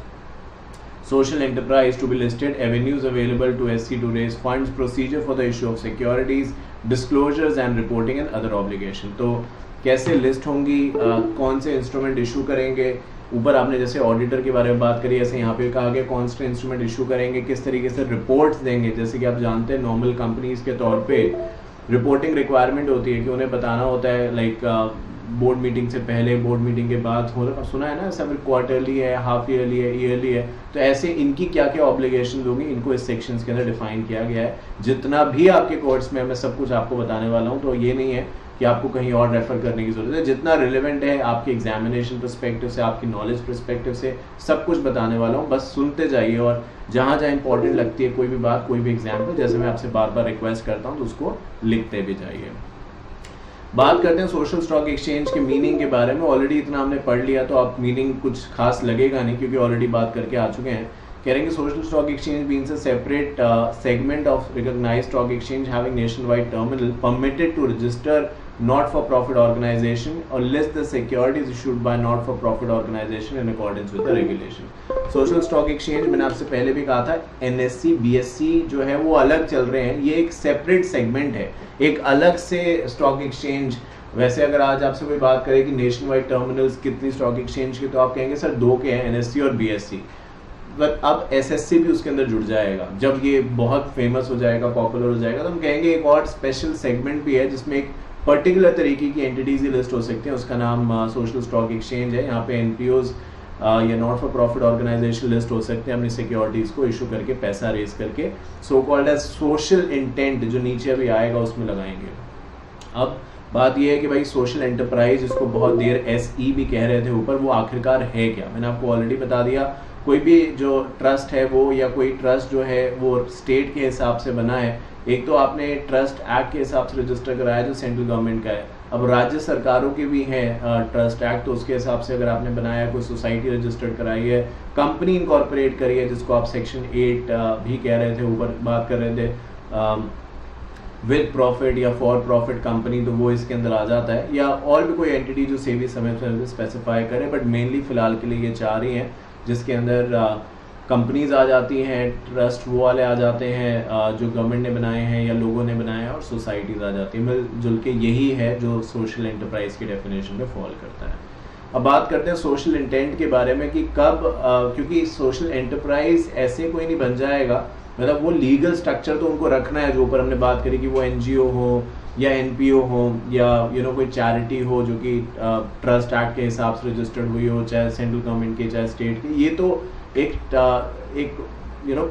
social enterprise to be listed, avenues available to SC to raise funds, procedure for the issue of securities, disclosures and reporting and other obligation। तो कैसे list होंगी, कौन से instrument issue करेंगे, ऊपर आपने जैसे auditor के बारे में बात करी, ऐसे यहाँ पे कहा गया कौन से इंस्ट्रूमेंट इशू करेंगे, किस तरीके से रिपोर्ट्स देंगे। जैसे कि आप जानते हैं नॉर्मल कंपनीज के तौर पे रिपोर्टिंग रिक्वायरमेंट होती है कि उन्हें बताना होता है लाइक बोर्ड मीटिंग से पहले, बोर्ड मीटिंग के बाद, सुना है ना सब क्वार्टरली है, हाफ ईयरली है, ईयरली है। तो ऐसे इनकी क्या क्या ऑब्लिगेशन होंगी, इनको इस सेक्शंस के अंदर डिफाइन किया गया है। जितना भी आपके कोर्स में मैं सब कुछ आपको बताने वाला हूँ, तो ये नहीं है कि आपको कहीं और रेफर करने की जरूरत है। जितना रिलेवेंट है आपके एग्जामिनेशन पर्सपेक्टिव से, आपकी नॉलेज पर्सपेक्टिव से सब कुछ बताने वाला हूँ, बस सुनते जाइए और जहाँ जहाँ इंपॉर्टेंट लगती है कोई भी बात, कोई भी एग्जाम्पल, जैसे मैं आपसे बार बार रिक्वेस्ट करता हूँ, तो उसको लिखते भी जाइए। बात करते हैं सोशल स्टॉक एक्सचेंज के मीनिंग के बारे में। ऑलरेडी इतना हमने पढ़ लिया तो आप मीनिंग कुछ खास लगेगा नहीं, क्योंकि ऑलरेडी बात करके आ चुके हैं। कह रहे हैं कि social stock exchange means a separate segment of recognised stock exchange having nationwide terminal permitted to register not for profit organization or list the securities issued by not for profit organization in accordance with the regulation। Social stock exchange मैंने आपसे पहले भी कहा था, NSE BSE जो है वो अलग चल रहे हैं, ये एक सेपरेट सेगमेंट है, एक अलग से स्टॉक एक्सचेंज। वैसे अगर आज आपसे कोई बात करे कि नेशन वाइड टर्मिनल्स कितनी स्टॉक एक्सचेंज की, तो आप कहेंगे सर 2 के हैं, NSE और BSE। बट अब SSC भी उसके अंदर जुड़ जाएगा, जब ये बहुत फेमस हो जाएगा, पॉपुलर हो जाएगा, तो हम कहेंगे एक और स्पेशल सेगमेंट भी है जिसमें एक पर्टिकुलर तरीके की एंटिटीज ही लिस्ट हो सकती हैं, उसका नाम सोशल स्टॉक एक्सचेंज है। यहाँ पे NPOs या not for profit organisation list हो सकते हैं अपनी सिक्योरिटीज को इशू करके, पैसा रेज करके, so called as social intent, जो नीचे अभी आएगा उसमें लगाएंगे। अब बात यह है कि भाई सोशल एंटरप्राइज, जिसको बहुत देर SE भी कह रहे थे ऊपर, वो आखिरकार है क्या। मैंने आपको ऑलरेडी बता दिया, कोई भी जो ट्रस्ट है वो, या कोई ट्रस्ट जो है वो स्टेट के हिसाब से बना है। एक तो आपने ट्रस्ट एक्ट के हिसाब से रजिस्टर कराया जो सेंट्रल गवर्नमेंट का है, अब राज्य सरकारों के भी हैं ट्रस्ट एक्ट, तो उसके हिसाब से अगर आपने बनाया, कोई सोसाइटी रजिस्टर्ड कराई है, कंपनी इनकॉर्पोरेट करी है, जिसको आप सेक्शन 8 भी कह रहे थे, ऊपर बात कर रहे थे, विद प्रॉफिट या फॉर प्रॉफिट कंपनी, तो वो इसके अंदर आ जाता है, या और भी कोई एंटिटी जो सेबी समय से स्पेसिफाई करे, बट मेनली फिलहाल के लिए ये 4 ही हैं, जिसके अंदर कंपनीज आ जाती हैं, ट्रस्ट वो वाले आ जाते हैं जो गवर्नमेंट ने बनाए हैं या लोगों ने बनाए हैं, और सोसाइटीज आ जाती हैं। मिलजुल के यही है जो सोशल एंटरप्राइज की डेफिनेशन में फॉल करता है। अब बात करते हैं सोशल इंटेंट के बारे में कि कब, क्योंकि सोशल एंटरप्राइज ऐसे कोई नहीं बन जाएगा, मतलब वो लीगल स्ट्रक्चर तो उनको रखना है, जो ऊपर हमने बात करी कि वो NGO हो या NPO हो या कोई चैरिटी हो जो कि ट्रस्ट एक्ट के हिसाब से रजिस्टर्ड हुई हो, चाहे सेंट्रल गवर्नमेंट की चाहे स्टेट की, ये तो एक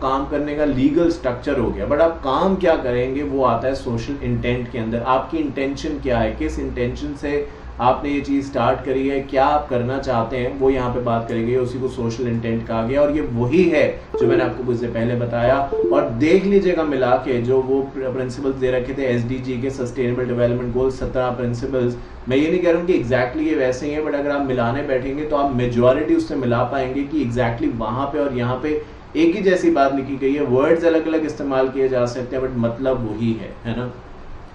काम करने का लीगल स्ट्रक्चर हो गया। बट आप काम क्या करेंगे वो आता है सोशल इंटेंट के अंदर। आपकी इंटेंशन क्या है, किस इंटेंशन से आपने ये चीज़ स्टार्ट करी है, क्या आप करना चाहते हैं, वो यहाँ पे बात करेंगे, उसी को सोशल इंटेंट कहा गया। और ये वही है जो मैंने आपको कुछ देर पहले बताया। और देख लीजिएगा मिला के जो वो प्रिंसिपल्स दे रखे थे SDG के, सस्टेनेबल डेवलपमेंट गोल 17 प्रिंसिपल्स, मैं ये नहीं कह रहा हूँ कि एग्जैक्टली ये वैसे ही है, बट अगर आप मिलाने बैठेंगे तो आप मेजॉरिटी उससे मिला पाएंगे कि एग्जैक्टली वहाँ पे और यहाँ पे एक ही जैसी बात लिखी गई है। वर्ड्स अलग अलग इस्तेमाल किए जा सकते हैं, बट मतलब वही है ना।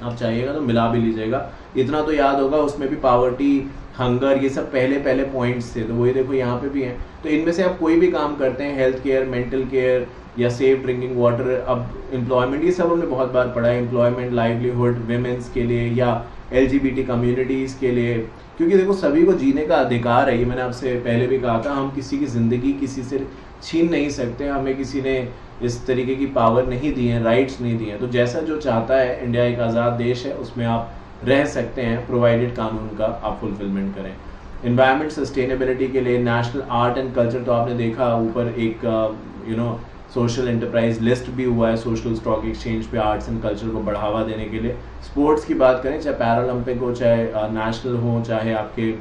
आप चाहिएगा तो मिला भी लीजिएगा। इतना तो याद होगा, उसमें भी पावर्टी, हंगर, ये सब पहले पॉइंट्स थे, तो वही देखो यहाँ पे भी हैं। तो इनमें से आप कोई भी काम करते हैं, हेल्थ केयर, मेंटल केयर, या सेफ ड्रिंकिंग वाटर, अब एम्प्लॉयमेंट, ये सब हमने बहुत बार पढ़ा है, एम्प्लॉयमेंट, लाइवलीहुड विमेंस के लिए या LGBT कम्युनिटीज़ के लिए, क्योंकि देखो सभी को जीने का अधिकार है, ये मैंने आपसे पहले भी कहा था, हम किसी की ज़िंदगी किसी से छीन नहीं सकते, हमें किसी ने इस तरीके की पावर नहीं दी है, राइट्स नहीं दिए हैं। तो जैसा जो चाहता है, इंडिया एक आज़ाद देश है, उसमें आप रह सकते हैं प्रोवाइडेड कानून का आप फुलफिलमेंट करें। इन्वायरमेंट सस्टेनेबिलिटी के लिए नेशनल आर्ट एंड कल्चर, तो आपने देखा ऊपर एक सोशल एंटरप्राइज लिस्ट भी हुआ है सोशल स्टॉक एक्सचेंज पे आर्ट्स एंड कल्चर को बढ़ावा देने के लिए। स्पोर्ट्स की बात करें, चाहे पैरालंपिक हो, चाहे नेशनल हो, चाहे आपके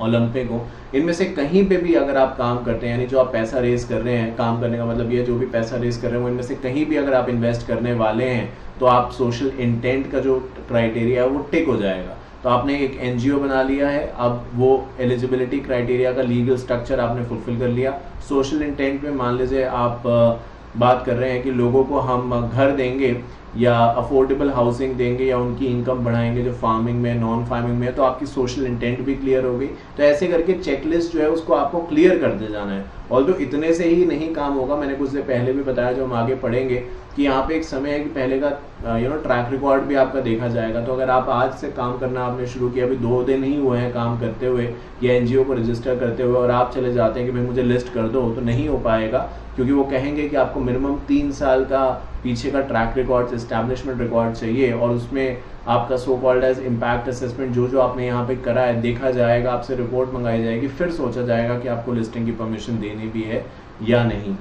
ओलंपिक हो, इनमें से कहीं पे भी अगर आप काम करते हैं, यानी जो आप पैसा रेस कर रहे हैं, काम करने का मतलब ये जो भी पैसा रेस कर रहे हैं वो इनमें से कहीं भी अगर आप इन्वेस्ट करने वाले हैं तो आप सोशल इंटेंट का जो क्राइटेरिया है वो टिक हो जाएगा। तो आपने एक NGO बना लिया है, अब वो एलिजिबिलिटी क्राइटेरिया का लीगल स्ट्रक्चर आपने फुलफिल कर लिया। सोशल इंटेंट में मान लीजिए आप बात कर रहे हैं कि लोगों को हम घर देंगे या अफोर्डेबल हाउसिंग देंगे या उनकी इनकम बढ़ाएंगे जो फार्मिंग में, नॉन फार्मिंग में, तो आपकी सोशल इंटेंट भी क्लियर हो गई। तो ऐसे करके चेकलिस्ट जो है उसको आपको क्लियर करते जाना है। और तो इतने से ही नहीं काम होगा, मैंने कुछ देर पहले भी बताया, जो हम आगे पढ़ेंगे कि यहाँ पे एक समय है कि पहले का ट्रैक रिकॉर्ड भी आपका देखा जाएगा। तो अगर आप आज से काम करना आपने शुरू किया, अभी 2 दिन ही हुए हैं काम करते हुए या NGO को रजिस्टर करते हुए, और आप चले जाते हैं कि भाई मुझे लिस्ट कर दो, तो नहीं हो पाएगा, क्योंकि वो कहेंगे कि आपको मिनिमम 3 साल का पीछे का ट्रैक रिकॉर्ड, एस्टैब्लिशमेंट रिकॉर्ड चाहिए, और उसमें आपका so called as impact assessment जो आपने यहाँ पे करा है देखा जाएगा, आपसे रिपोर्ट मंगाई जाएगी, फिर सोचा जाएगा कि आपको लिस्टिंग की परमिशन देनी भी है या नहीं।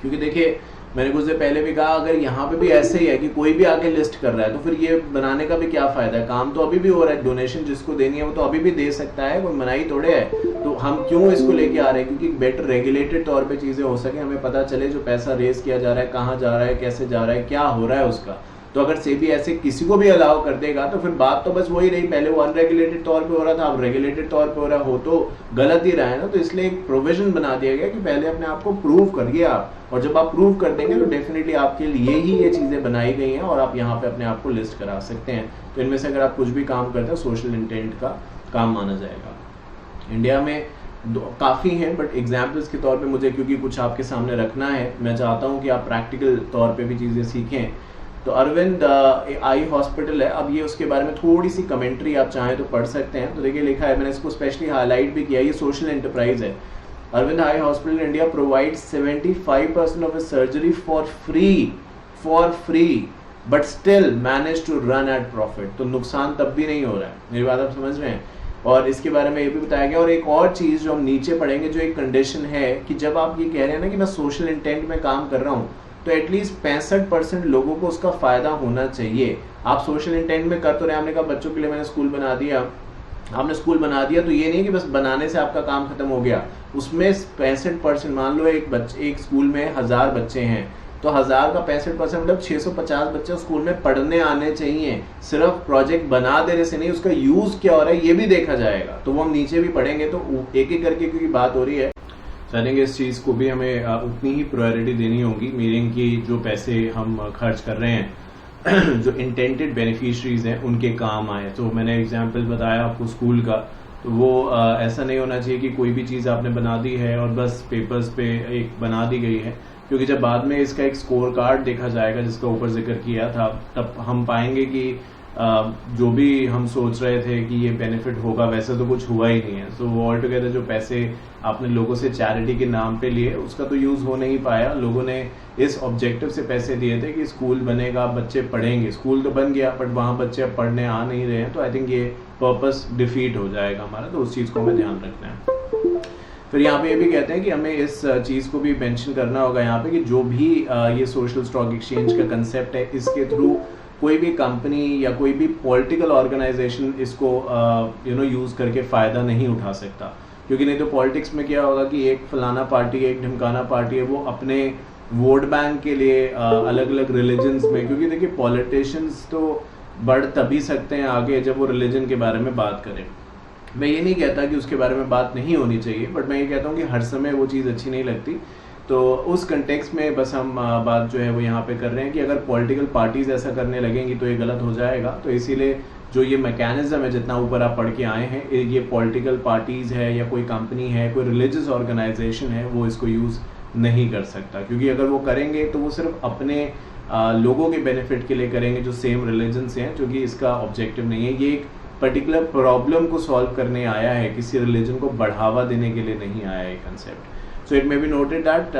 क्योंकि देखिए मैंने कुछ देर पहले भी कहा, अगर यहाँ पे भी ऐसे ही है कि कोई भी आके लिस्ट कर रहा है तो फिर ये बनाने का भी क्या फायदा है। काम तो अभी भी हो रहा है, डोनेशन जिसको देनी है वो तो अभी भी दे सकता है, कोई मनाही थोड़े है। तो हम क्यों इसको लेके आ रहे हैं, क्योंकि बेटर रेगुलेटेड तौर पे चीजें हो सके, हमें पता चले जो पैसा रेस किया जा रहा है कहाँ जा रहा है, कैसे जा रहा है, क्या हो रहा है उसका। तो अगर सेबी ऐसे किसी को भी अलाउ कर देगा तो फिर बात तो बस वही रही, पहले वो अनरेगुलेटेड तौर पे हो रहा था, अब रेगुलेटेड तौर पे हो रहा हो तो गलत ही रहा है ना। तो इसलिए एक प्रोविजन बना दिया गया कि पहले अपने आप को प्रूव करिए आप, और जब आप प्रूव कर देंगे तो डेफिनेटली आपके लिए ही ये चीजें बनाई गई हैं और आप यहाँ पे अपने आप को लिस्ट करा सकते हैं। तो इनमें से अगर आप कुछ भी काम करते हैं सोशल इंटेंट का काम माना जाएगा। इंडिया में काफ़ी हैं, बट एग्जाम्पल्स के तौर पे मुझे, क्योंकि कुछ आपके सामने रखना है, मैं चाहता हूँ कि आप प्रैक्टिकल तौर पे भी चीज़ें सीखें। तो अरविंद आई हॉस्पिटल है, अब ये उसके बारे में थोड़ी सी कमेंट्री आप चाहें तो पढ़ सकते हैं। तो देखिए लिखा है, मैंने इसको स्पेशली हाईलाइट भी किया, ये सोशल एंटरप्राइज है। Aravind eye hospital India provides 75% of surgery for free but still manage to run at profit. तो नुकसान तब भी नहीं हो रहा है, मेरी बात आप समझ रहे हैं। और इसके बारे में ये भी बताया गया। और एक और चीज़ जो हम नीचे पढ़ेंगे, जो एक कंडीशन है कि जब आप ये कह रहे हैं ना कि मैं सोशल इंटेंट में काम कर रहा हूँ, तो एटलीस्ट 65% लोगों को उसका फायदा होना चाहिए। आप सोशल इंटेंट में कर तो रहे, हमने कहा बच्चों के लिए मैंने स्कूल बना दिया, आपने स्कूल बना दिया, तो ये नहीं कि बस बनाने से आपका काम खत्म हो गया। उसमें 65%, मान लो एक स्कूल में 1000 बच्चे हैं, तो 1000 का 65% मतलब 650 बच्चे स्कूल में पढ़ने आने चाहिए। सिर्फ प्रोजेक्ट बना देने से नहीं, उसका यूज क्या हो रहा है ये भी देखा जाएगा। तो वो हम नीचे भी पढ़ेंगे, तो एक एक करके क्योंकि बात हो रही है, आई थिंक इस चीज़ को भी हमें उतनी ही प्रायोरिटी देनी होगी। मीनिंग की जो पैसे हम खर्च कर रहे हैं जो इंटेंटेड बेनिफिशरीज हैं उनके काम आए। तो मैंने एग्जांपल बताया आपको स्कूल का, तो वो ऐसा नहीं होना चाहिए कि कोई भी चीज़ आपने बना दी है और बस पेपर्स पे एक बना दी गई है, क्योंकि जब बाद में इसका एक स्कोर कार्ड देखा जाएगा जिसका ऊपर जिक्र किया था, तब हम पाएंगे कि जो भी हम सोच रहे थे कि ये बेनिफिट होगा वैसे तो कुछ हुआ ही नहीं है। सो ऑल टुगेदर जो पैसे आपने लोगों से चैरिटी के नाम पे लिए उसका तो यूज हो नहीं पाया। लोगों ने इस ऑब्जेक्टिव से पैसे दिए थे कि स्कूल बनेगा, बच्चे पढ़ेंगे। स्कूल तो बन गया बट वहाँ बच्चे अब पढ़ने आ नहीं रहे हैं, तो आई थिंक ये पर्पस डिफीट हो जाएगा हमारा। तो उस चीज़ को हमें ध्यान रखना है। फिर यहाँ पे ये भी कहते हैं कि हमें इस चीज़ को भी मेंशन करना होगा यहाँ पे कि जो भी ये सोशल स्टॉक एक्सचेंज का कंसेप्ट है, इसके थ्रू कोई भी कंपनी या कोई भी पॉलिटिकल ऑर्गेनाइजेशन इसको यूज़ करके फ़ायदा नहीं उठा सकता। क्योंकि नहीं तो पॉलिटिक्स में क्या होगा कि एक फलाना पार्टी है, एक ढिमकाना पार्टी है, वो अपने वोट बैंक के लिए अलग अलग रिलीजन्स में, क्योंकि देखिए पॉलिटिशियंस तो बढ़ तभी सकते हैं आगे जब वो रिलीजन के बारे में बात करें। मैं ये नहीं कहता कि उसके बारे में बात नहीं होनी चाहिए, बट मैं ये कहता हूँ कि हर समय वो चीज़ अच्छी नहीं लगती। तो उस कंटेक्स्ट में बस हम बात जो है वो यहाँ पे कर रहे हैं कि अगर पॉलिटिकल पार्टीज ऐसा करने लगेंगी तो ये गलत हो जाएगा। तो इसीलिए जो ये मैकेनिज्म है, जितना ऊपर आप पढ़ के आए हैं, ये पॉलिटिकल पार्टीज है या कोई कंपनी है, कोई रिलीजियस ऑर्गेनाइजेशन है, वो इसको यूज़ नहीं कर सकता, क्योंकि अगर वो करेंगे तो वो सिर्फ अपने लोगों के बेनिफिट के लिए करेंगे जो सेम रिलीजन से हैं, जो कि इसका ऑब्जेक्टिव नहीं है। ये एक पर्टिकुलर प्रॉब्लम को सॉल्व करने आया है, किसी रिलीजन को बढ़ावा देने के लिए नहीं आया है concept. So it may be noted that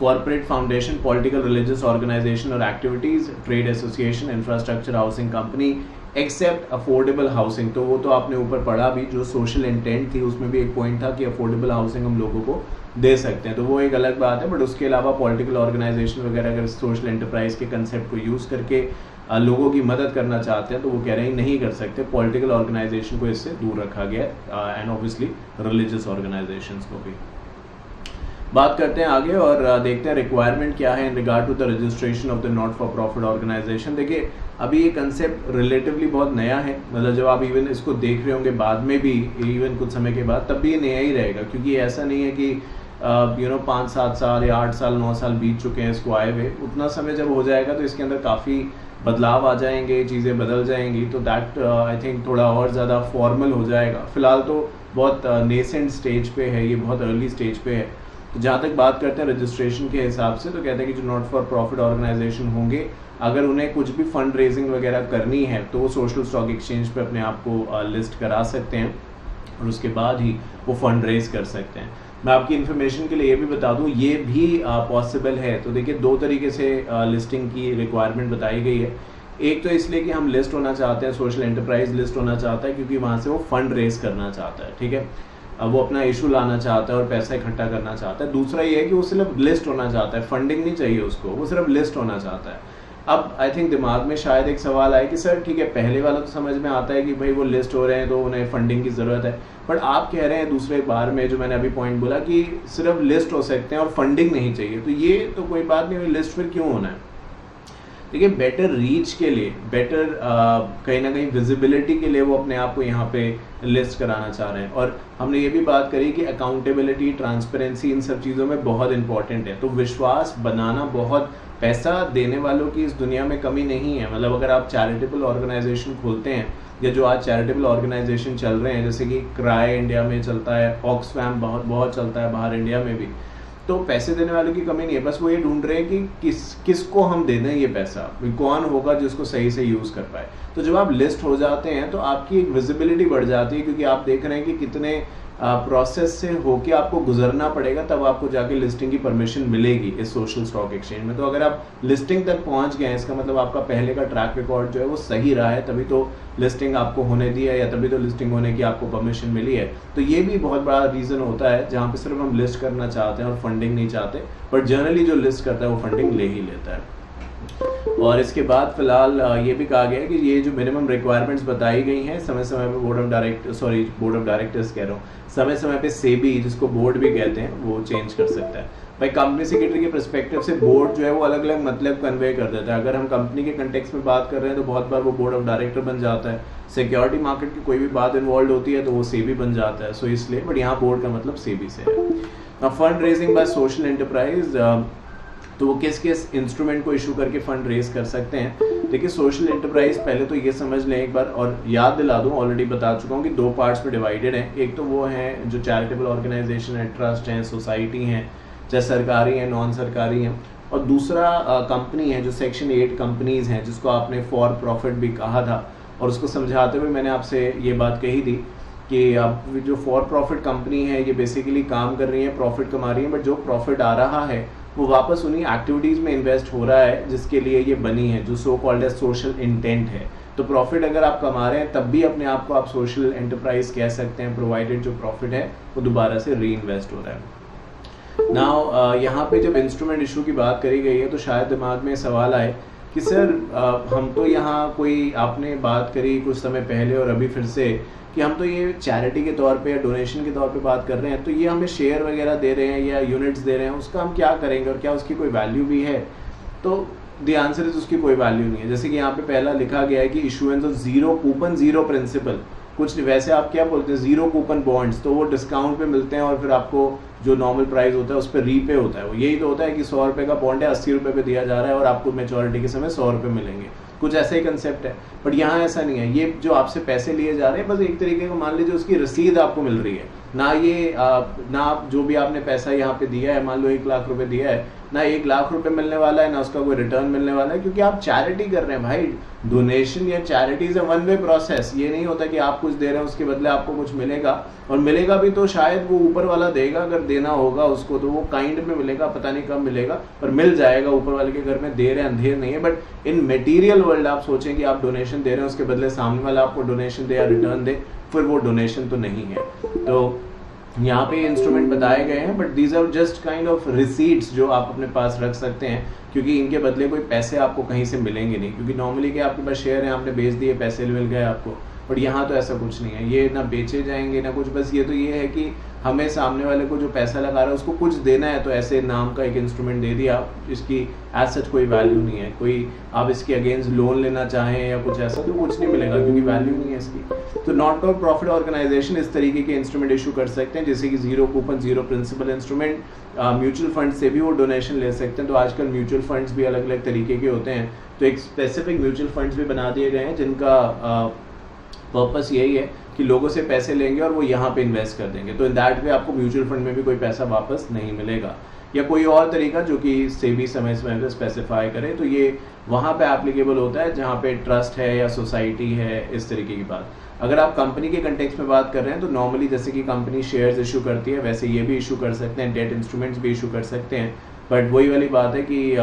corporate foundation, political religious organization or activities, trade association, infrastructure, housing company, except affordable housing। तो वो तो आपने ऊपर पढ़ा भी, जो social intent थी उसमें भी एक पॉइंट था कि affordable housing हम लोगों को दे सकते हैं, तो वो एक अलग बात है। बट उसके अलावा पॉलिटिकल ऑर्गेनाइजेशन वगैरह अगर सोशल एंटरप्राइज के कंसेप्ट को यूज़ करके लोगों की मदद करना चाहते हैं तो वो कह रहे हैं नहीं कर सकते। पॉलिटिकल ऑर्गेनाइजेशन को इससे दूर रखा गया है, एंड ऑब्वियसली रिलीजियस ऑर्गेनाइजेशंस को भी। बात करते हैं आगे और देखते हैं रिक्वायरमेंट क्या है in regard to the registration of the not for profit organisation. देखिए अभी ये कंसेप्ट रिलेटिवली बहुत नया है, मतलब जब आप इवन इसको देख रहे होंगे बाद में भी, इवन कुछ समय के बाद, तब भी ये नया ही रहेगा, क्योंकि ऐसा नहीं है कि 5-7 साल या 8 साल 9 साल बीत चुके हैं इसको आए हुए। उतना समय जब हो जाएगा तो इसके अंदर काफ़ी बदलाव आ जाएंगे, चीज़ें बदल जाएंगी, तो दैट आई थिंक थोड़ा और ज़्यादा फॉर्मल हो जाएगा। फिलहाल तो बहुत नेसेंट स्टेज पे है, ये बहुत अर्ली स्टेज पे है। तो जहाँ तक बात करते हैं रजिस्ट्रेशन के हिसाब से, तो कहते हैं कि जो नॉट फॉर प्रॉफिट ऑर्गेनाइजेशन होंगे, अगर उन्हें कुछ भी फंड रेजिंग वगैरह करनी है तो वो सोशल स्टॉक एक्सचेंज पे अपने आप को लिस्ट करा सकते हैं और उसके बाद ही वो फंड रेज कर सकते हैं। मैं आपकी इन्फॉर्मेशन के लिए ये भी बता दूं, ये भी पॉसिबल है। तो देखिए 2 तरीके से लिस्टिंग की रिक्वायरमेंट बताई गई है। एक तो इसलिए कि हम लिस्ट होना चाहते हैं, सोशल एंटरप्राइज लिस्ट होना चाहता है क्योंकि वहाँ से वो फंड रेज करना चाहता है, ठीक है, वो अपना इशू लाना चाहता है और पैसा इकट्ठा करना चाहता है। दूसरा ये है कि वो सिर्फ लिस्ट होना चाहता है, फंडिंग नहीं चाहिए उसको, वो सिर्फ लिस्ट होना चाहता है। अब आई थिंक दिमाग में शायद एक सवाल आए कि सर ठीक है, पहले वाला तो समझ में आता है कि भाई वो लिस्ट हो रहे हैं तो उन्हें फंडिंग की ज़रूरत है, बट आप कह रहे हैं दूसरे बार में, जो मैंने अभी पॉइंट बोला कि सिर्फ लिस्ट हो सकते हैं और फंडिंग नहीं चाहिए, तो ये तो कोई बात नहीं हुई, लिस्ट फिर क्यों होना है। देखिए बेटर रीच के लिए, बेटर कहीं ना कहीं विजिबिलिटी के लिए वो अपने आप को यहाँ पे लिस्ट कराना चाह रहे हैं। और हमने ये भी बात करी कि अकाउंटेबिलिटी, ट्रांसपेरेंसी इन सब चीज़ों में बहुत इंपॉर्टेंट है। तो विश्वास बनाना बहुत, पैसा देने वालों की इस दुनिया में कमी नहीं है। मतलब अगर आप चैरिटेबल ऑर्गेनाइजेशन खोलते हैं, या जो आज चैरिटेबल ऑर्गेनाइजेशन चल रहे हैं, जैसे कि क्राई इंडिया में चलता है, ऑक्सफैम बहुत चलता है बाहर इंडिया में भी, तो पैसे देने वालों की कमी नहीं है। बस वो ये ढूंढ रहे हैं कि किसको हम दे दें ये पैसा, कौन होगा जिसको सही से यूज़ कर पाए। तो जब आप लिस्ट हो जाते हैं तो आपकी एक विजिबिलिटी बढ़ जाती है, क्योंकि आप देख रहे हैं कि कितने प्रोसेस से होके आपको गुजरना पड़ेगा, तब आपको जाके लिस्टिंग की परमिशन मिलेगी इस सोशल स्टॉक एक्सचेंज में। तो अगर आप लिस्टिंग तक पहुंच गए हैं, इसका मतलब आपका पहले का ट्रैक रिकॉर्ड जो है वो सही रहा है, तभी तो लिस्टिंग आपको होने दी है, या तभी तो लिस्टिंग होने की आपको परमिशन मिली है। तो ये भी बहुत बड़ा रीज़न होता है जहाँ पे सिर्फ हम लिस्ट करना चाहते हैं और फंडिंग नहीं चाहते, बट जनरली जो लिस्ट करता है वो फंडिंग ले ही लेता है। और इसके बाद फिलहाल ये भी कहा गया है कि ये जो मिनिमम रिक्वायरमेंट्स बताई गई हैं, समय समय पे बोर्ड ऑफ डायरेक्टर्स कह रहा हूँ, समय समय पे सेबी, जिसको बोर्ड भी कहते हैं, वो चेंज कर सकता है। भाई कंपनी सेक्रेटरी के पर्सपेक्टिव से बोर्ड जो है वो अलग अलग मतलब कन्वे कर देता है। अगर हम कंपनी के कंटेक्स्ट में बात कर रहे हैं तो बहुत बार वो बोर्ड ऑफ डायरेक्टर बन जाता है। सिक्योरिटी मार्केट की कोई भी बात इन्वॉल्व होती है तो वो सेबी बन जाता है, सो इसलिए, बट यहाँ बोर्ड का मतलब सेबी से है। Fund raising by social enterprise, तो वो किस किस इंस्ट्रूमेंट को इशू करके फंड रेज कर सकते हैं। देखिए सोशल एंटरप्राइज पहले तो ये समझ लें एक बार, और याद दिला दूं, ऑलरेडी बता चुका हूँ कि 2 पार्ट्स में डिवाइडेड है। एक तो वो है जो चैरिटेबल ऑर्गेनाइजेशन है, ट्रस्ट हैं, सोसाइटी हैं, चाहे सरकारी हैं, नॉन सरकारी हैं, और दूसरा कंपनी है जो सेक्शन 8 कंपनीज हैं, जिसको आपने फॉर प्रॉफिट भी कहा था। और उसको समझाते हुए मैंने आपसे ये बात कही थी कि अब जो फॉर प्रॉफिट कंपनी है ये बेसिकली काम कर रही है, प्रॉफिट कमा रही है, बट जो प्रॉफिट आ रहा है वो वापस उन्हीं एक्टिविटीज़ में इन्वेस्ट हो रहा है जिसके लिए ये बनी है, जो so called as social intent है। तो प्रॉफिट अगर आप कमा रहे हैं तब भी अपने आप को आप सोशल एंटरप्राइज कह सकते हैं, प्रोवाइडेड जो प्रॉफिट है वो दोबारा से री इन्वेस्ट हो रहा है। नाउ यहाँ पे जब इंस्ट्रूमेंट इशू की बात करी गई है तो शायद दिमाग में सवाल आए कि सर हम तो यहाँ कोई, आपने बात करी कुछ समय पहले और अभी फिर से, कि हम तो ये चैरिटी के तौर पे या डोनेशन के तौर पे बात कर रहे हैं, तो ये हमें शेयर वगैरह दे रहे हैं या यूनिट्स दे रहे हैं, उसका हम क्या करेंगे और क्या उसकी कोई वैल्यू भी है? तो द आंसर इज उसकी कोई वैल्यू नहीं है। जैसे कि यहाँ पे पहला लिखा गया है कि issuance of zero coupon zero principal, कुछ वैसे आप क्या बोलते हैं, जीरो कूपन बॉन्ड्स, तो वो डिस्काउंट पे मिलते हैं और फिर आपको जो नॉर्मल प्राइस होता है उस पर रीपे होता है। वो यही तो होता है कि 100 रुपये का बॉन्ड है, 80 रुपये पे दिया जा रहा है और आपको मेच्योरिटी के समय 100 रुपये मिलेंगे, कुछ ऐसा ही कंसेप्ट है। बट यहाँ ऐसा नहीं है। ये जो आपसे पैसे लिए जा रहे हैं बस एक तरीके का मान लीजिए उसकी रसीद आपको मिल रही है, ना ये ना आप जो भी आपने पैसा यहाँ पे दिया है, मान लो 1 लाख रुपए दिया है, ना 1 लाख रुपए मिलने वाला है, ना उसका कोई रिटर्न मिलने वाला है, क्योंकि आप चैरिटी कर रहे हैं भाई। डोनेशन या charity is a one way process. ये नहीं होता कि आप कुछ दे रहे हैं उसके बदले आपको कुछ मिलेगा, और मिलेगा भी तो शायद वो ऊपर वाला देगा, अगर देना होगा उसको तो वो काइंड में मिलेगा, पता नहीं कब मिलेगा पर मिल जाएगा। ऊपर वाले के घर में देर है अंधेर नहीं है। बट इन मटेरियल वर्ल्ड आप सोचें कि आप डोनेशन दे रहे हैं, उसके बदले सामने वाला आपको डोनेशन दे या रिटर्न दे, फिर वो डोनेशन तो नहीं है। तो यहाँ पे इंस्ट्रूमेंट बताए गए हैं, but these are just kind of receipts जो आप अपने पास रख सकते हैं, क्योंकि इनके बदले कोई पैसे आपको कहीं से मिलेंगे नहीं। क्योंकि नॉर्मली क्या आपके पास शेयर है, आपने बेच दिए, पैसे मिल गए आपको, बट यहाँ तो ऐसा कुछ नहीं है। ये ना बेचे जाएंगे ना कुछ, बस ये तो ये है कि हमें सामने वाले को जो पैसा लगा रहा है उसको कुछ देना है, तो ऐसे नाम का एक इंस्ट्रूमेंट दे दिया। इसकी एज सच कोई वैल्यू नहीं है, कोई आप इसके अगेंस्ट लोन लेना चाहें या कुछ ऐसा तो कुछ नहीं मिलेगा, क्योंकि वैल्यू नहीं है इसकी। तो नॉट फॉर प्रॉफिट ऑर्गेनाइजेशन इस तरीके के इंस्ट्रूमेंट इशू कर सकते हैं, जैसे कि 0 coupon, 0 principal instrument. Mutual fund से भी वो डोनेशन ले सकते हैं। तो आजकल म्यूचुअल फंड्स भी अलग अलग तरीके के होते हैं, तो एक स्पेसिफिक म्यूचुअल फंड्स भी बना दिए गए हैं जिनका पर्पस यही है कि लोगों से पैसे लेंगे और वो यहाँ पे इन्वेस्ट कर देंगे। तो इन दैट वे आपको म्यूचुअल फंड में भी कोई पैसा वापस नहीं मिलेगा, या कोई और तरीका जो कि सेबी समय समय पर स्पेसिफाई करे। तो ये वहाँ पे एप्लीकेबल होता है जहाँ पे ट्रस्ट है या सोसाइटी है, इस तरीके की बात। अगर आप कंपनी के कंटेक्स्ट में बात कर रहे हैं तो नॉर्मली जैसे कि कंपनी शेयर्स इशू करती है, वैसे ये भी इशू कर सकते हैं, डेट इंस्ट्रूमेंट्स भी इशू कर सकते हैं। बट वही वाली बात है कि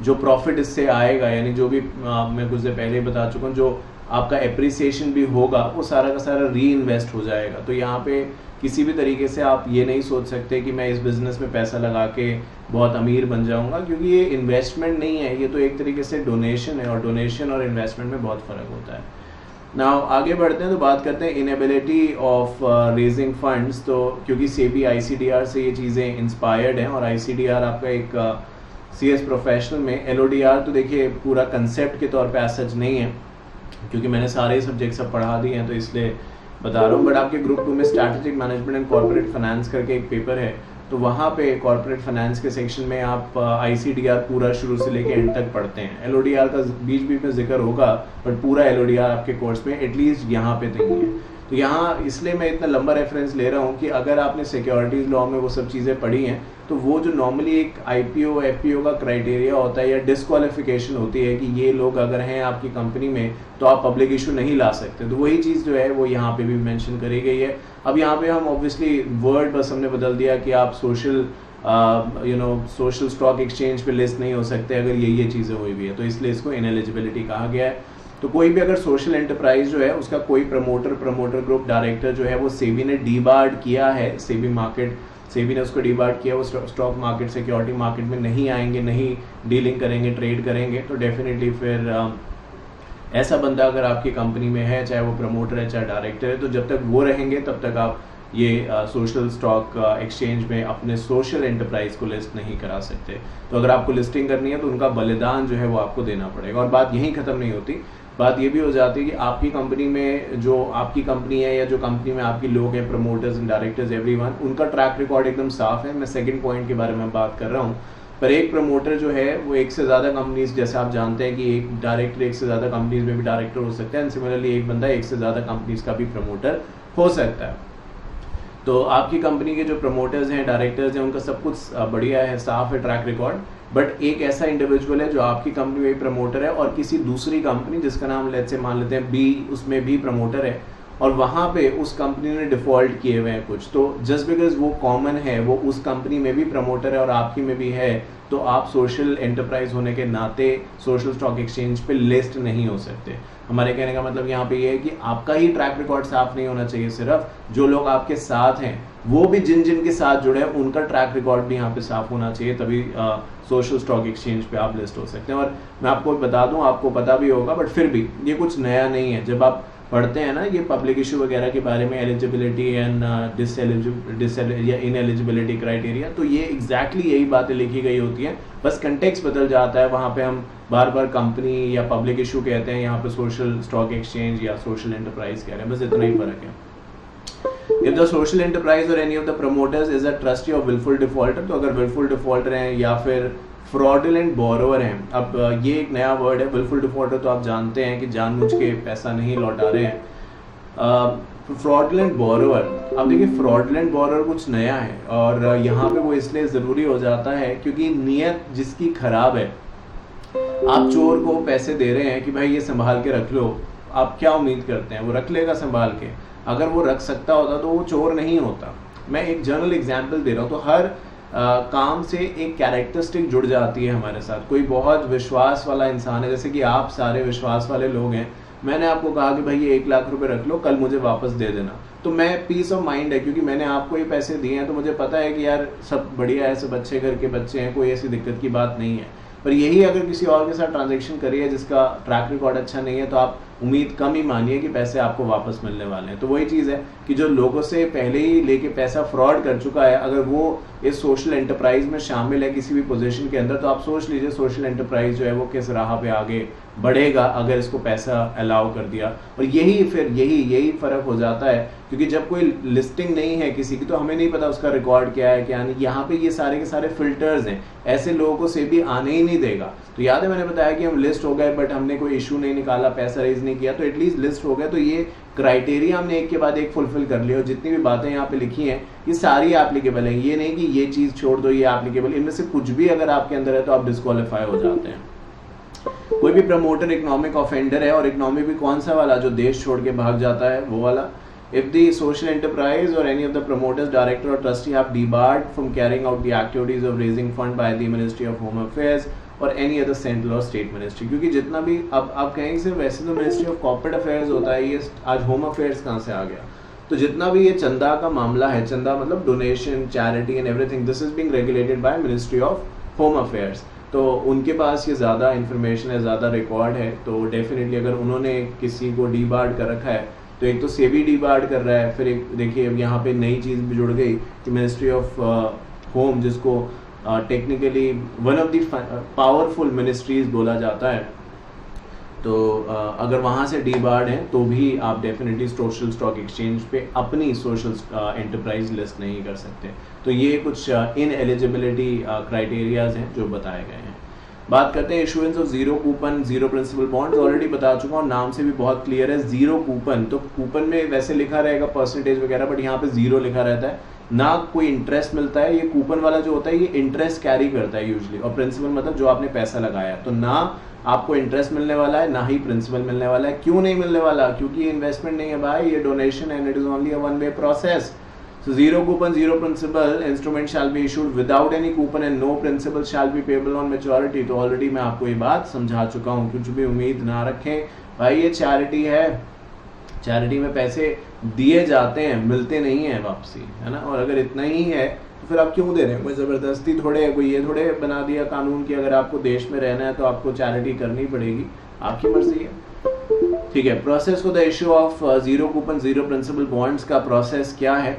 जो प्रॉफिट इससे आएगा, यानी जो भी मैं कुछ देर पहले बता चुका हूँ, जो आपका एप्रिसिएशन भी होगा वो सारा का सारा री इन्वेस्ट हो जाएगा। तो यहाँ पे किसी भी तरीके से आप ये नहीं सोच सकते कि मैं इस बिज़नेस में पैसा लगा के बहुत अमीर बन जाऊँगा, क्योंकि ये इन्वेस्टमेंट नहीं है, ये तो एक तरीके से डोनेशन है, और डोनेशन और इन्वेस्टमेंट में बहुत फ़र्क होता है। नाउ आगे बढ़ते हैं तो बात करते हैं इनएबिलिटी ऑफ रेजिंग फंड्स। तो क्योंकि सेबी ICDR से ये चीज़ें इंस्पायर्ड हैं, और ICDR आपका एक CS प्रोफेशनल में LODR तो देखिए पूरा कंसेप्ट के तौर पे सच नहीं है, क्योंकि मैंने सारे सब्जेक्ट सब पढ़ा दिए हैं तो इसलिए बता रहा हूँ। बट आपके ग्रुप 2 में strategic management and corporate finance करके एक पेपर है, तो वहाँ पे कॉर्पोरेट फाइनेंस के सेक्शन में आप ICDR पूरा शुरू से लेके एंड तक पढ़ते हैं। LODR का बीच बीच में जिक्र होगा, बट पूरा LODR आपके कोर्स में एटलीस्ट यहाँ पे नहीं है। तो यहाँ इसलिए मैं इतना लंबा रेफरेंस ले रहा हूँ कि अगर आपने सिक्योरिटीज़ लॉ में वो सब चीज़ें पढ़ी हैं, तो वो जो नॉर्मली एक IPO FPO का क्राइटेरिया होता है या डिस्क्वालिफिकेशन होती है कि ये लोग अगर हैं आपकी कंपनी में तो आप पब्लिक इशू नहीं ला सकते, तो वही चीज़ जो है वो यहाँ पे भी मेंशन करी गई है। अब यहाँ पे हम ऑब्वियसली वर्ड बस हमने बदल दिया कि आप सोशल सोशल स्टॉक एक्सचेंज पे लिस्ट नहीं हो सकते अगर ये चीज़ें हुई हुई है, तो इसलिए इसको इनएलिजिबिलिटी कहा गया है। तो कोई भी अगर सोशल एंटरप्राइज जो है उसका कोई प्रमोटर ग्रुप डायरेक्टर जो है वो सेबी ने डीबार्ड किया है, सेबी ने उसको डीबार्ड किया, वो स्टॉक मार्केट सिक्योरिटी मार्केट में नहीं आएंगे, नहीं डीलिंग करेंगे, ट्रेड करेंगे, तो डेफिनेटली फिर ऐसा बंदा अगर आपकी कंपनी में है, चाहे वो प्रमोटर है चाहे डायरेक्टर है, तो जब तक वो रहेंगे तब तक आप ये सोशल स्टॉक एक्सचेंज में अपने सोशल एंटरप्राइज को लिस्ट नहीं करा सकते। तो अगर आपको लिस्टिंग करनी है तो उनका बलिदान जो है वो आपको देना पड़ेगा। और बात यहीं ख़त्म नहीं होती, बात ये भी हो जाती है कि आपकी कंपनी में जो आपकी कंपनी है या जो कंपनी में आपके लोग हैं, प्रमोटर्स एंड डायरेक्टर्स एवरीवन, उनका ट्रैक रिकॉर्ड एकदम साफ है। मैं सेकंड पॉइंट के बारे में बात कर रहा हूँ। पर एक प्रमोटर जो है वो एक से ज़्यादा कंपनीज, जैसे आप जानते हैं कि एक डायरेक्टर एक से ज़्यादा कंपनीज में भी डायरेक्टर हो सकता है, एंड सिमिलरली एक बंदा एक से ज़्यादा कंपनीज का भी प्रमोटर हो सकता है। तो आपकी कंपनी के जो प्रमोटर्स हैं, डायरेक्टर्स हैं, उनका सब कुछ बढ़िया है, साफ है ट्रैक रिकॉर्ड। बट एक ऐसा इंडिविजुअल है जो आपकी कंपनी में प्रमोटर है और किसी दूसरी कंपनी जिसका नाम लेट्स से मान लेते हैं बी, उसमें भी प्रमोटर है, और वहाँ पे उस कंपनी ने डिफ़ॉल्ट किए हुए हैं कुछ, तो जस्ट बिकॉज वो कॉमन है, वो उस कंपनी में भी प्रमोटर है और आपकी में भी है, तो आप सोशल एंटरप्राइज होने के नाते सोशल स्टॉक एक्सचेंज पे लिस्ट नहीं हो सकते। हमारे कहने का मतलब यहाँ पे ये है कि आपका ही ट्रैक रिकॉर्ड साफ नहीं होना चाहिए, सिर्फ जो लोग आपके साथ हैं वो भी जिन के साथ जुड़े हैं उनका ट्रैक रिकॉर्ड भी यहाँ पे साफ होना चाहिए, तभी सोशल स्टॉक एक्सचेंज पे आप लिस्ट हो सकते हैं। और मैं आपको बता दूं, आपको पता भी होगा, बट फिर भी ये कुछ नया नहीं है। जब आप पढ़ते हैं ना ये पब्लिक इशू वगैरह के बारे में, एलिजिबिलिटी एंड या इनएलिजिबिलिटी क्राइटेरिया, तो ये एग्जैक्टली यही बातें लिखी गई होती हैं, बस कंटेक्स्ट बदल जाता है। वहाँ पे हम बार बार कंपनी या पब्लिक इशू कहते हैं, यहाँ पे सोशल स्टॉक एक्सचेंज या सोशल एंटरप्राइज कह रहे हैं, बस इतना ही फर्क है। If the social enterprise or any of the promoters is a trustee or willful defaulter, तो अगर willful defaulter हैं या फिर फ्रॉडुलेंट बोरोवर हैं। अब ये एक नया वर्ड है, विलफुल डिफॉल्टर तो आप जानते हैं कि जानबूझ के पैसा नहीं लौटा रहे हैं। फ्रॉडुलेंट बोरोवर, अब देखिए फ्रॉडुलेंट बोरोवर कुछ नया है और यहाँ पे वो इसलिए ज़रूरी हो जाता है क्योंकि नीयत जिसकी खराब है, आप चोर को पैसे दे रहे हैं कि भाई ये संभाल के रख लो, आप क्या उम्मीद करते हैं वो रख लेगा संभाल के? अगर वो रख सकता होता तो वो चोर नहीं होता। मैं एक जनरल एग्जांपल दे रहा हूँ। तो हर काम से एक कैरेक्टरिस्टिक जुड़ जाती है हमारे साथ। कोई बहुत विश्वास वाला इंसान है, जैसे कि आप सारे विश्वास वाले लोग हैं, मैंने आपको कहा कि भाई ये 1 लाख रुपए रख लो, कल मुझे वापस दे देना, तो मैं पीस ऑफ माइंड है क्योंकि मैंने आपको ये पैसे दिए हैं, तो मुझे पता है कि यार सब बढ़िया है, सब अच्छे घर के बच्चे हैं, कोई ऐसी दिक्कत की बात नहीं है। पर यही अगर किसी और के साथ ट्रांजैक्शन करिए जिसका ट्रैक रिकॉर्ड अच्छा नहीं है, तो आप उम्मीद कम ही मानिए कि पैसे आपको वापस मिलने वाले हैं। तो वही चीज़ है कि जो लोगों से पहले ही लेके पैसा फ्रॉड कर चुका है, अगर वो इस सोशल एंटरप्राइज में शामिल है किसी भी पोजीशन के अंदर, तो आप सोच लीजिए सोशल एंटरप्राइज जो है वो किस राह पे आगे बढ़ेगा अगर इसको पैसा अलाउ कर दिया। और यही फ़र्क हो जाता है क्योंकि जब कोई लिस्टिंग नहीं है किसी की, तो हमें नहीं पता उसका रिकॉर्ड क्या है क्या नहीं। यहाँ पे ये सारे के सारे फिल्टर्स हैं, ऐसे लोगों को सेबी आने ही नहीं देगा। तो याद है मैंने बताया कि हम लिस्ट हो गए बट हमने कोई इशू नहीं निकाला, पैसा रेज नहीं किया, तो एटलीस्ट लिस्ट हो गया। तो ये क्राइटेरिया हमने एक के बाद एक फुलफिल कर लिया और जितनी भी बातें यहाँ पे लिखी हैं ये सारी एप्लीकेबल हैं। ये नहीं कि ये चीज़ छोड़ दो ये एप्लीकेबल, इनमें से कुछ भी अगर आपके अंदर है तो आप डिस्क्वालीफाई हो जाते हैं। कोई भी प्रमोटर इकोनॉमिक ऑफेंडर है, और इकोनॉमिक भी कौन सा वाला जो देश छोड़ के भाग जाता है वो वाला। If the social enterprise or any of the promoters, director or trustee have debarred from carrying out the activities of raising fund by the Ministry of Home Affairs or any other central or state ministry, क्योंकि जितना भी अब आप कहेंगे सिर्फ वैसे तो ministry of corporate affairs होता है, ये आज होम अफेयर्स कहाँ से आ गया? तो जितना भी ये चंदा का मामला है, चंदा मतलब donation, charity and everything, this is being regulated by ministry of home affairs. तो उनके पास ये ज़्यादा इन्फॉर्मेशन है, ज़्यादा रिकॉर्ड है। तो डेफिनेटली अगर उन्होंने किसी को डीबार्ड कर रखा है तो एक तो सेबी डीबार्ड कर रहा है, फिर एक देखिए अब यहाँ पे नई चीज़ भी जुड़ गई कि मिनिस्ट्री ऑफ होम, जिसको technically one of the powerful ministries बोला जाता है, तो अगर वहाँ से डीबार्ड हैं तो भी आप डेफिनेटली सोशल स्टॉक एक्सचेंज पे अपनी सोशल एंटरप्राइज लिस्ट नहीं कर सकते। तो ये कुछ इन एलिजिबिलिटी क्राइटेरियाज हैं जो बताए गए हैं। बात करते हैं issuance of zero coupon, zero principal bonds. Already बता चुका हूँ, नाम से भी बहुत क्लियर है। जीरो कूपन, तो कूपन में वैसे लिखा रहेगा परसेंटेज वगैरह, बट यहाँ पे जीरो लिखा रहता है, ना कोई इंटरेस्ट मिलता है। ये कूपन वाला जो होता है ये इंटरेस्ट कैरी करता है यूजुअली, और प्रिंसिपल मतलब जो आपने पैसा लगाया, तो ना आपको इंटरेस्ट मिलने वाला है ना ही प्रिंसिपल मिलने वाला है। क्यों नहीं मिलने वाला? क्योंकि ये इन्वेस्टमेंट नहीं है भाई, ये डोनेशन है, it is only a one way process. So zero coupon, zero principal instrument shall be issued without any coupon and no principal shall be payable on maturity। तो ऑलरेडी मैं आपको ये बात समझा चुका हूँ। कुछ भी उम्मीद ना रखें भाई, ये चैरिटी है, चैरिटी में पैसे दिए जाते हैं, मिलते नहीं है वापसी, है ना। और अगर इतना ही है तो फिर आप क्यों दे रहे हैं? कोई ज़बरदस्ती थोड़े है, कोई ये थोड़े बना दिया कानून कि अगर आपको देश में रहना है तो आपको चैरिटी करनी पड़ेगी, आपकी मर्जी है, ठीक है। Process for the issue of zero coupon zero principal bonds का प्रोसेस क्या है?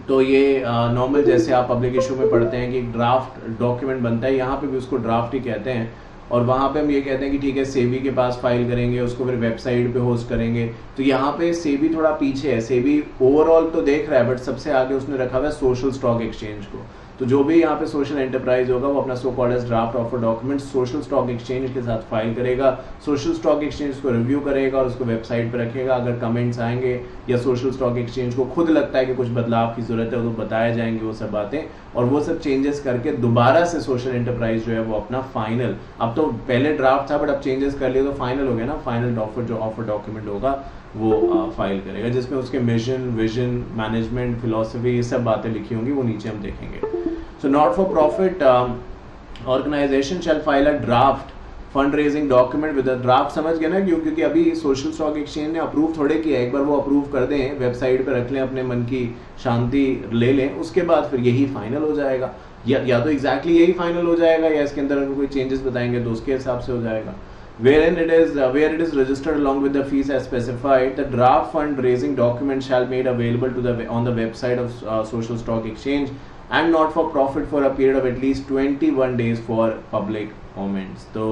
तो ये नॉर्मल जैसे आप पब्लिक इशू में पढ़ते हैं कि एक ड्राफ्ट डॉक्यूमेंट बनता है, यहाँ पे भी उसको ड्राफ्ट ही कहते हैं, और वहाँ पे हम ये कहते हैं कि ठीक है सेबी के पास फाइल करेंगे, उसको फिर वेबसाइट पे होस्ट करेंगे। तो यहाँ पे सेबी थोड़ा पीछे है, सेबी ओवरऑल तो देख रहा है बट सबसे आगे उसने रखा हुआ है सोशल स्टॉक एक्सचेंज को। तो जो भी यहाँ पे सोशल एंटरप्राइज होगा वो अपना so called draft offer document social stock exchange के साथ फाइल करेगा, सोशल स्टॉक एक्सचेंज को रिव्यू करेगा और उसको वेबसाइट पे रखेगा। अगर कमेंट्स आएंगे या सोशल स्टॉक एक्सचेंज को खुद लगता है कि कुछ बदलाव की जरूरत है तो बताए जाएंगे वो सब बातें, और वो सब चेंजेस करके दोबारा से सोशल एंटरप्राइज जो है वो अपना फाइनल, अब तो पहले ड्राफ्ट था बट अब चेंजेस कर लिए तो फाइनल हो गया ना, फाइनल ऑफर डॉक्यूमेंट होगा वो फाइल करेगा, जिसमें उसके मिशन, विजन, मैनेजमेंट, फिलॉसफी, ये सब बातें लिखी होंगी, वो नीचे हम देखेंगे। So not for profit organisation shall file a draft fund raising document with a draft. समझ गए ना? क्योंकि अभी सोशल स्टॉक एक्सचेंज ने अप्रूव थोड़े किया, एक बार वो अप्रूव कर दें, वेबसाइट पे रख लें, अपने मन की शांति ले लें, उसके बाद फिर यही फाइनल हो जाएगा, या तो एग्जैक्टली यही फाइनल हो जाएगा या इसके अंदर अगर कोई चेंजेस बताएंगे तो उसके हिसाब से हो जाएगा। where it is registered along with the fees as specified, the draft fund raising document shall be made available on the website of social stock exchange and not for profit for a period of at least 21 days for public comments। तो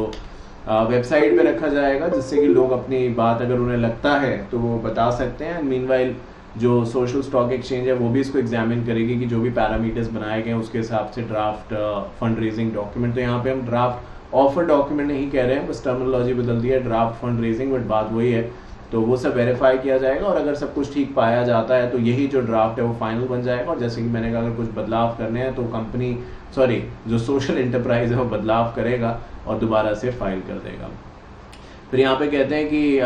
website पे रखा जाएगा जिससे कि लोग अपनी बात अगर उन्हें लगता है तो वो बता सकते हैं। मीनवाइल जो सोशल स्टॉक एक्सचेंज है वो भी इसको एग्जामिन करेगी कि जो भी पैरामीटर्स बनाए गए हैं उसके हिसाब से ड्राफ्ट फंड रेजिंग डॉक्यूमेंट, तो यहाँ पे हम ड्राफ्ट ऑफर डॉक्यूमेंट नहीं कह रहे हैं, बस टर्मिनोलॉजी बदल दी है, ड्राफ्ट फंड रेजिंग, बट बात वही है। तो वो सब वेरीफाई किया जाएगा और अगर सब कुछ ठीक पाया जाता है तो यही जो ड्राफ्ट है वो फाइनल बन जाएगा। और जैसे कि मैंने कहा, अगर कुछ बदलाव करने हैं तो कंपनी जो सोशल एंटरप्राइज है वो बदलाव करेगा और दोबारा से फाइल कर देगा। फिर यहाँ पे कहते हैं कि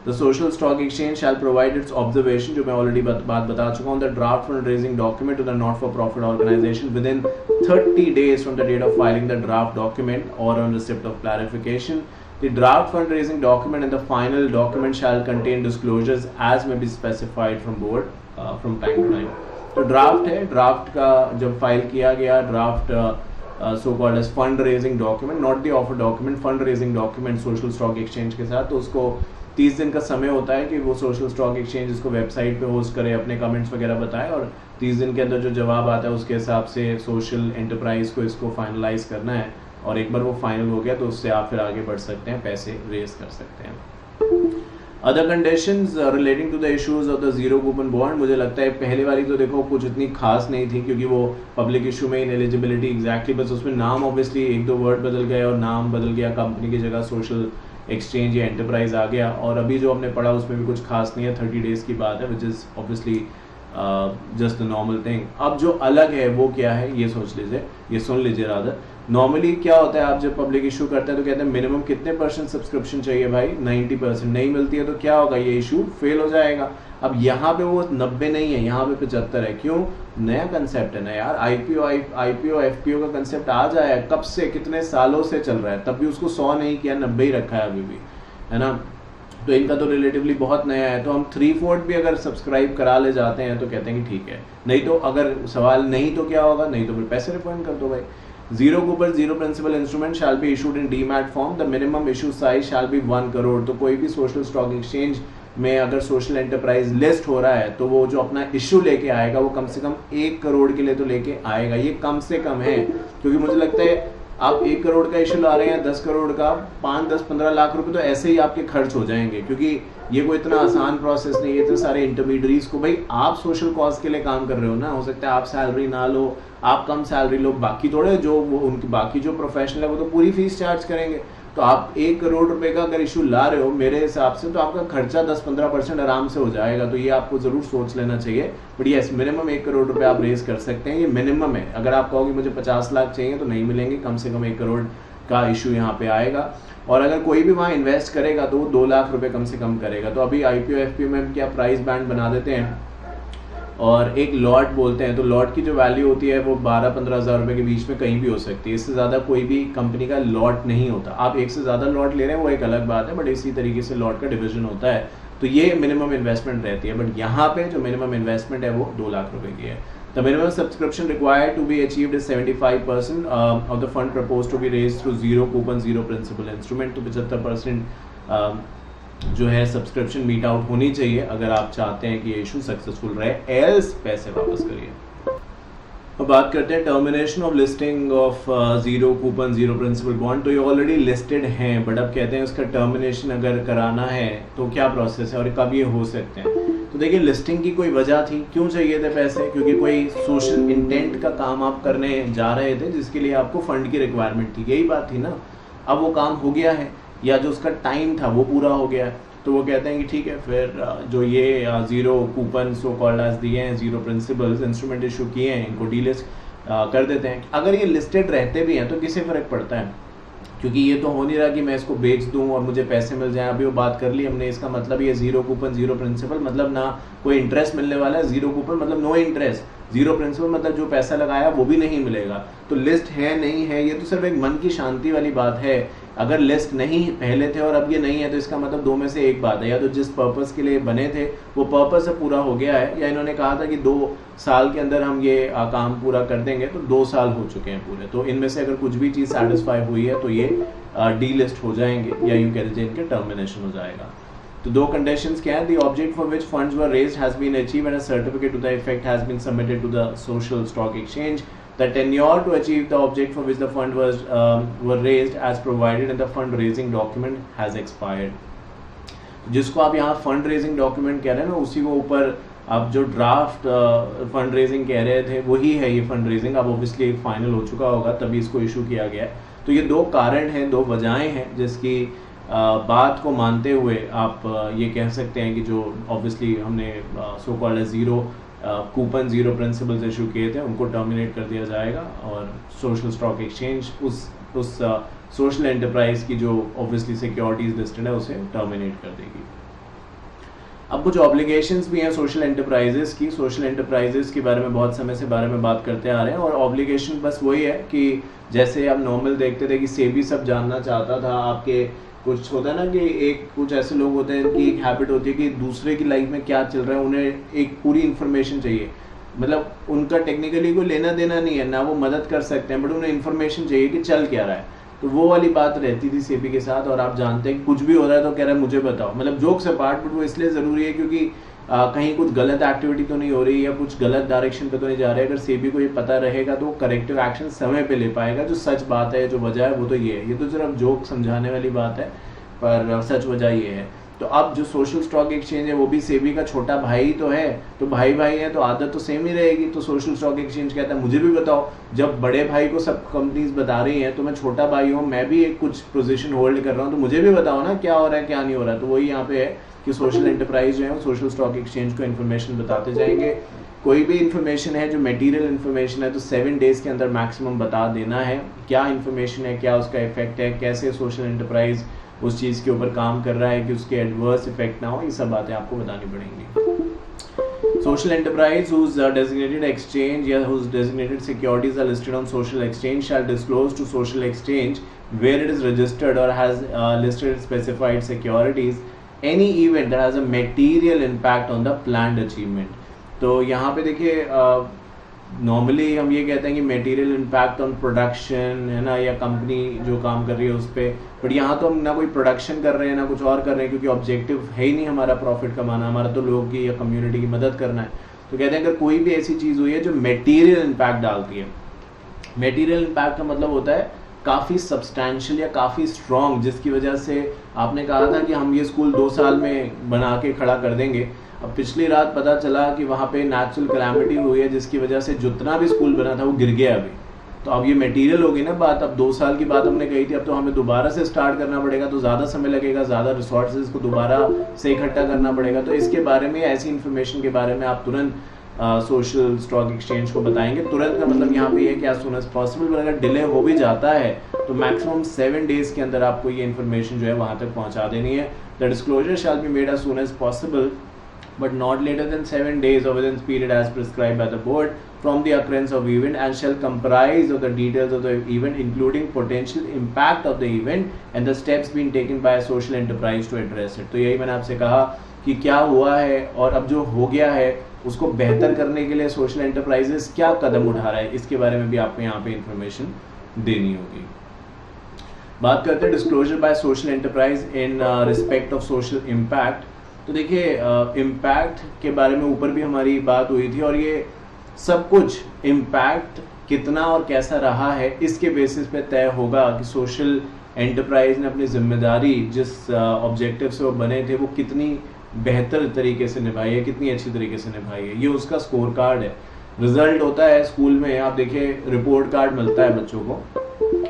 the social stock exchange shall provide its observation, जो मैं ऑलरेडी बात बता चुका हूँ, the draft fund raising document to the not for profit organisation within 30 days from the date of filing the draft document or on receipt of clarification. The draft fund raising document and the final document shall contain disclosures as may be specified from board from time to time. तो draft है, draft का जब file किया गया, draft so called as fund raising document, not the offer document, fund raising document social stock exchange के साथ, तो उसको 30 दिन का समय होता है कि वो सोशल स्टॉक एक्सचेंज इसको वेबसाइट पे होस्ट करे, अपने कमेंट्स वगैरह बताए, और 30 दिन के अंदर जो जवाब आता है उसके हिसाब से सोशल एंटरप्राइज को इसको फाइनलाइज करना है। और एक बार वो फाइनल हो गया तो उससे आप फिर आगे बढ़ सकते हैं, पैसे रेज कर सकते हैं। Other conditions relating to the issues of the zero coupon bond, मुझे लगता है पहले वाली तो देखो कुछ इतनी खास नहीं थी क्योंकि वो पब्लिक इशू में इन एलिजिबिलिटी एग्जैक्टली, बस उसमें नाम ऑब्वियसली एक दो वर्ड बदल गए और नाम बदल गया, कंपनी की जगह सोशल एक्सचेंज या एंटरप्राइज आ गया। और अभी जो हमने पढ़ा उसमें भी कुछ खास नहीं है, 30 days की बात है, which is obviously just the normal thing. अब जो अलग है वो क्या है ये सोच लीजिए, ये सुन लीजिए रादर। नॉर्मली क्या होता है, आप जब पब्लिक इशू करते हैं तो कहते हैं मिनिमम कितने % सब्सक्रिप्शन चाहिए भाई, 90%। नहीं मिलती है तो क्या होगा, ये इशू फेल हो जाएगा। अब यहाँ पे वो 90 नहीं है, यहाँ पे 75 है। क्यों? नया कंसेप्ट है ना यार, आईपीओ एफपीओ का कंसेप्ट आ जाए, कब से, कितने सालों से चल रहा है, तब भी उसको 100 नहीं किया, 90 ही रखा है अभी भी, है ना। तो इनका तो रिलेटिवली बहुत नया है, तो हम 3/4 भी अगर सब्सक्राइब करा ले जाते हैं तो कहते हैं कि ठीक है। नहीं तो अगर सवाल नहीं तो क्या होगा, नहीं तो फिर पैसे रिफंड कर दो भाई। Zero coupon zero principal instrument shall be issued in demat form, the minimum issue size shall be 1 crore. तो कोई भी सोशल स्टॉक एक्सचेंज में अगर सोशल एंटरप्राइज लिस्ट हो रहा है तो वो जो अपना इशू लेके आएगा वो कम से कम 1 करोड़ के लिए तो लेके आएगा। ये कम से कम है, क्योंकि मुझे लगता है आप 1 करोड़ का इशू ला रहे हैं, 10 करोड़ का, 5, 10, 15 लाख रुपए तो ऐसे ही आपके खर्च हो जाएंगे, क्योंकि ये कोई इतना आसान प्रोसेस नहीं है। इतने सारे इंटरमीडियरीज को, भाई आप सोशल कॉज के लिए काम कर रहे हो ना, हो सकता है आप सैलरी ना लो, आप कम सैलरी लो, बाकी थोड़े जो वो उनकी बाकी जो प्रोफेशनल है वो तो पूरी फीस चार्ज करेंगे। तो आप 1 करोड़ रुपए का अगर इशू ला रहे हो मेरे हिसाब से, तो आपका खर्चा 10-15% आराम से हो जाएगा। तो ये आपको जरूर सोच लेना चाहिए। बट यस, मिनिमम 1 करोड़ रुपए आप रेज कर सकते हैं, ये मिनिमम है। अगर आप कहोगे मुझे 50 लाख चाहिए तो नहीं मिलेंगे, कम से कम 1 करोड़ का इशू यहाँ पे आएगा। और अगर कोई भी वहाँ इन्वेस्ट करेगा तो वो 2 लाख रुपए कम से कम करेगा। तो अभी आईपीओ एफपीओ में हम क्या प्राइस बैंड बना देते हैं और एक लॉट बोलते हैं, तो लॉट की जो वैल्यू होती है वो 12-15 हज़ार रुपये के बीच में कहीं भी हो सकती है। इससे ज़्यादा कोई भी कंपनी का लॉट नहीं होता। आप एक से ज़्यादा लॉट ले रहे हैं वो एक अलग बात है, बट इसी तरीके से लॉट का डिवीजन होता है। तो ये मिनिमम इन्वेस्टमेंट रहती है, बट यहाँ पे जो मिनिमम इन्वेस्टमेंट है वो 2 लाख रुपए की है। The minimum subscription required to be achieved is 75% of the fund proposed to be raised through zero coupon, zero principal instrument। तो 75% जो है सब्सक्रिप्शन मीट आउट होनी चाहिए अगर आप चाहते हैं कि ये इशू सक्सेसफुल रहे, एल्स पैसे वापस करिए। अब बात करते हैं termination of listing of zero coupon zero principal bond. तो ये ऑलरेडी लिस्टेड हैं, बट अब कहते हैं उसका टर्मिनेशन अगर कराना है तो क्या प्रोसेस है और कब ये हो सकते हैं। तो देखिए, लिस्टिंग की कोई वजह थी, क्यों चाहिए थे पैसे, क्योंकि कोई सोशल इंटेंट का काम आप करने जा रहे थे जिसके लिए आपको फंड की रिक्वायरमेंट थी, यही बात थी ना। अब वो काम हो गया है, या जो उसका टाइम था वो पूरा हो गया है, तो वो कहते हैं कि ठीक है, फिर जो ये zero coupon so called as दिए हैं, जीरो प्रिंसिपल्स इंस्ट्रूमेंट इशू किए हैं, इनको डीलिस्ट कर देते हैं। अगर ये लिस्टेड रहते भी हैं तो किसे फ़र्क पड़ता है, क्योंकि ये तो हो नहीं रहा कि मैं इसको बेच दूं और मुझे पैसे मिल जाएं। अभी वो बात कर ली हमने, इसका मतलब ये जीरो कूपन जीरो प्रिंसिपल मतलब ना कोई इंटरेस्ट मिलने वाला है, जीरो कूपन मतलब नो इंटरेस्ट, जीरो प्रिंसिपल मतलब जो पैसा लगाया वो भी नहीं मिलेगा। तो लिस्ट है नहीं है, ये तो सिर्फ एक मन की शांति वाली बात है। अगर लिस्ट नहीं पहले थे और अब ये नहीं है तो इसका मतलब 2 में से एक बात है, या तो जिस पर्पस के लिए बने थे वो पर्पस अब पूरा हो गया है, या इन्होंने कहा था कि 2 साल के अंदर हम ये काम पूरा कर देंगे, तो 2 साल हो चुके हैं पूरे। तो इनमें से अगर कुछ भी चीज़ सेटिस्फाई हुई है तो ये डीलिस्ट हो जाएंगे, या यूँ कह लीजिए इनके टर्मिनेशन हो जाएगा। तो 2 कंडीशंस क्या है, the object for which funds were raised has been achieved and a certificate to the effect has been submitted to the social stock exchange. The tenure to achieve the object for which the fund were raised as provided in the fund raising document has expired। जिसको आप यहाँ fund raising document कह रहे हैं ना, उसी को ऊपर अब जो ड्राफ्ट फंड रेजिंग कह रहे थे वही है ये फंड रेजिंग, अब ऑब्वियसली एक फाइनल हो चुका होगा तभी इसको इशू किया गया है। तो ये दो कारण हैं, दो वजहें हैं जिसकी बात को मानते हुए आप ये कह सकते हैं कि जो ऑब्वियसली हमने so called zero coupon zero principles issue किए थे उनको टर्मिनेट कर दिया जाएगा और सोशल स्टॉक एक्सचेंज उस सोशल एंटरप्राइज की जो ऑब्वियसली सिक्योरिटीज लिस्टेड है उसे टर्मिनेट कर देगी। अब कुछ ऑब्लिगेशंस भी हैं सोशल एंटरप्राइजेस की। सोशल एंटरप्राइजेस के बारे में बहुत समय से बारे में बात करते आ रहे हैं और ऑब्लिगेशन बस वही है कि जैसे आप नॉर्मल देखते थे कि सेबी सब जानना चाहता था आपके, कुछ होता है ना कि एक कुछ ऐसे लोग होते हैं कि एक हैबिट होती है कि दूसरे की लाइफ में क्या चल रहा है उन्हें एक पूरी इन्फॉर्मेशन चाहिए, मतलब उनका टेक्निकली कोई लेना देना नहीं है ना, वो मदद कर सकते हैं बट उन्हें इन्फॉर्मेशन चाहिए कि चल क्या रहा है। तो वो वाली बात रहती थी सेबी के साथ और आप जानते हैं कुछ भी हो रहा है तो कह रहा है मुझे बताओ, मतलब जोक्स अपार्ट, बट वो इसलिए ज़रूरी है क्योंकि कहीं कुछ गलत एक्टिविटी तो नहीं हो रही या कुछ गलत डायरेक्शन पे तो नहीं जा रहे। अगर सेबी को ये पता रहेगा तो करेक्टिव एक्शन समय पे ले पाएगा। जो सच बात है, जो वजह है वो तो ये है, ये तो सिर्फ जोक समझाने वाली बात है पर सच वजह ये है। तो अब जो सोशल स्टॉक एक्सचेंज है वो भी सेबी का छोटा भाई तो है, तो भाई भाई है तो आदत तो सेम ही रहेगी। तो सोशल स्टॉक एक्सचेंज कहता है मुझे भी बताओ, जब बड़े भाई को सब कंपनीज बता रही हैं तो मैं छोटा भाई हूँ, मैं भी एक कुछ पोजीशन होल्ड कर रहा हूँ तो मुझे भी बताओ ना क्या हो रहा है क्या नहीं हो रहा है। तो वही यहाँ पे है कि सोशल एंटरप्राइज जो है वो सोशल स्टॉक एक्सचेंज को इन्फॉर्मेशन बताते जाएंगे। कोई भी इन्फॉर्मेशन है जो मटेरियल इन्फॉर्मेशन है तो 7 डेज के अंदर मैक्सिमम बता देना है। क्या इन्फॉर्मेशन है, क्या उसका इफेक्ट है, कैसे सोशल एंटरप्राइज उस चीज़ के ऊपर काम कर रहा है कि उसके एडवर्स इफेक्ट ना हो, ये सब बातें आपको बतानी पड़ेंगी। Social enterprise whose designated exchange या whose designated securities are listed on social exchange shall disclose to social exchange where it is registered or has listed specified securities any event that has a material impact on the planned achievement। तो यहाँ पे देखिए normally हम ये कहते हैं कि material impact on production है ना, या कंपनी जो काम कर रही है उस पर, बट यहाँ तो हम ना कोई प्रोडक्शन कर रहे हैं ना कुछ और कर रहे हैं क्योंकि ऑब्जेक्टिव है ही नहीं हमारा प्रॉफिट कमाना, हमारा तो लोगों की या कम्युनिटी की मदद करना है। तो कहते हैं अगर कोई भी ऐसी चीज़ हुई है जो मटेरियल इम्पैक्ट डालती है, मटेरियल इम्पैक्ट का मतलब होता है काफ़ी सब्सटैंशियल या काफ़ी स्ट्रॉन्ग, जिसकी वजह से आपने कहा था कि हम ये स्कूल 2 साल में बना के खड़ा कर देंगे। अब पिछली रात पता चला कि वहाँ पे नेचुरल कैलामिटी हुई है जिसकी वजह से जितना भी स्कूल बना था वो गिर गया अभी। तो अब ये मटेरियल होगी ना बात, अब 2 साल की बात हमने कही थी, अब तो हमें दोबारा से स्टार्ट करना पड़ेगा, तो ज़्यादा समय लगेगा, ज़्यादा रिसोर्सेज को दोबारा से इकट्ठा करना पड़ेगा। तो इसके बारे में, ऐसी इन्फॉर्मेशन के बारे में आप तुरंत सोशल स्टॉक एक्सचेंज को बताएंगे। तुरंत का मतलब यहाँ पे है कि एज सून एज पॉसिबल, अगर डिले हो भी जाता है तो मैक्सिमम 7 डेज के अंदर आपको ये इन्फॉर्मेशन जो है वहाँ तक पहुँचा देनी है। The disclosure shall be made as soon as possible but not later than 7 days or within the period as prescribed by the board from the occurrence of event and shall comprise of the details of the event including potential impact of the event and the steps being taken by a social enterprise to address it। तो यही मैंने आपसे कहा कि क्या हुआ है और अब जो हो गया है उसको बेहतर करने के लिए सोशल एंटरप्राइजेस क्या कदम उठा रहा है, इसके बारे में भी आपको यहाँ पे इंफॉर्मेशन देनी होगी। बात करते हैं disclosure by social enterprise in respect of social impact. तो देखिए इम्पैक्ट के बारे में ऊपर भी हमारी बात हुई थी और ये सब कुछ इम्पैक्ट कितना और कैसा रहा है इसके बेसिस पे तय होगा कि सोशल एंटरप्राइज ने अपनी जिम्मेदारी जिस ऑब्जेक्टिव से वो बने थे वो कितनी बेहतर तरीके से निभाई है, कितनी अच्छी तरीके से निभाई है। ये उसका स्कोर कार्ड है। रिजल्ट होता है स्कूल में, आप देखिए रिपोर्ट कार्ड मिलता है बच्चों को।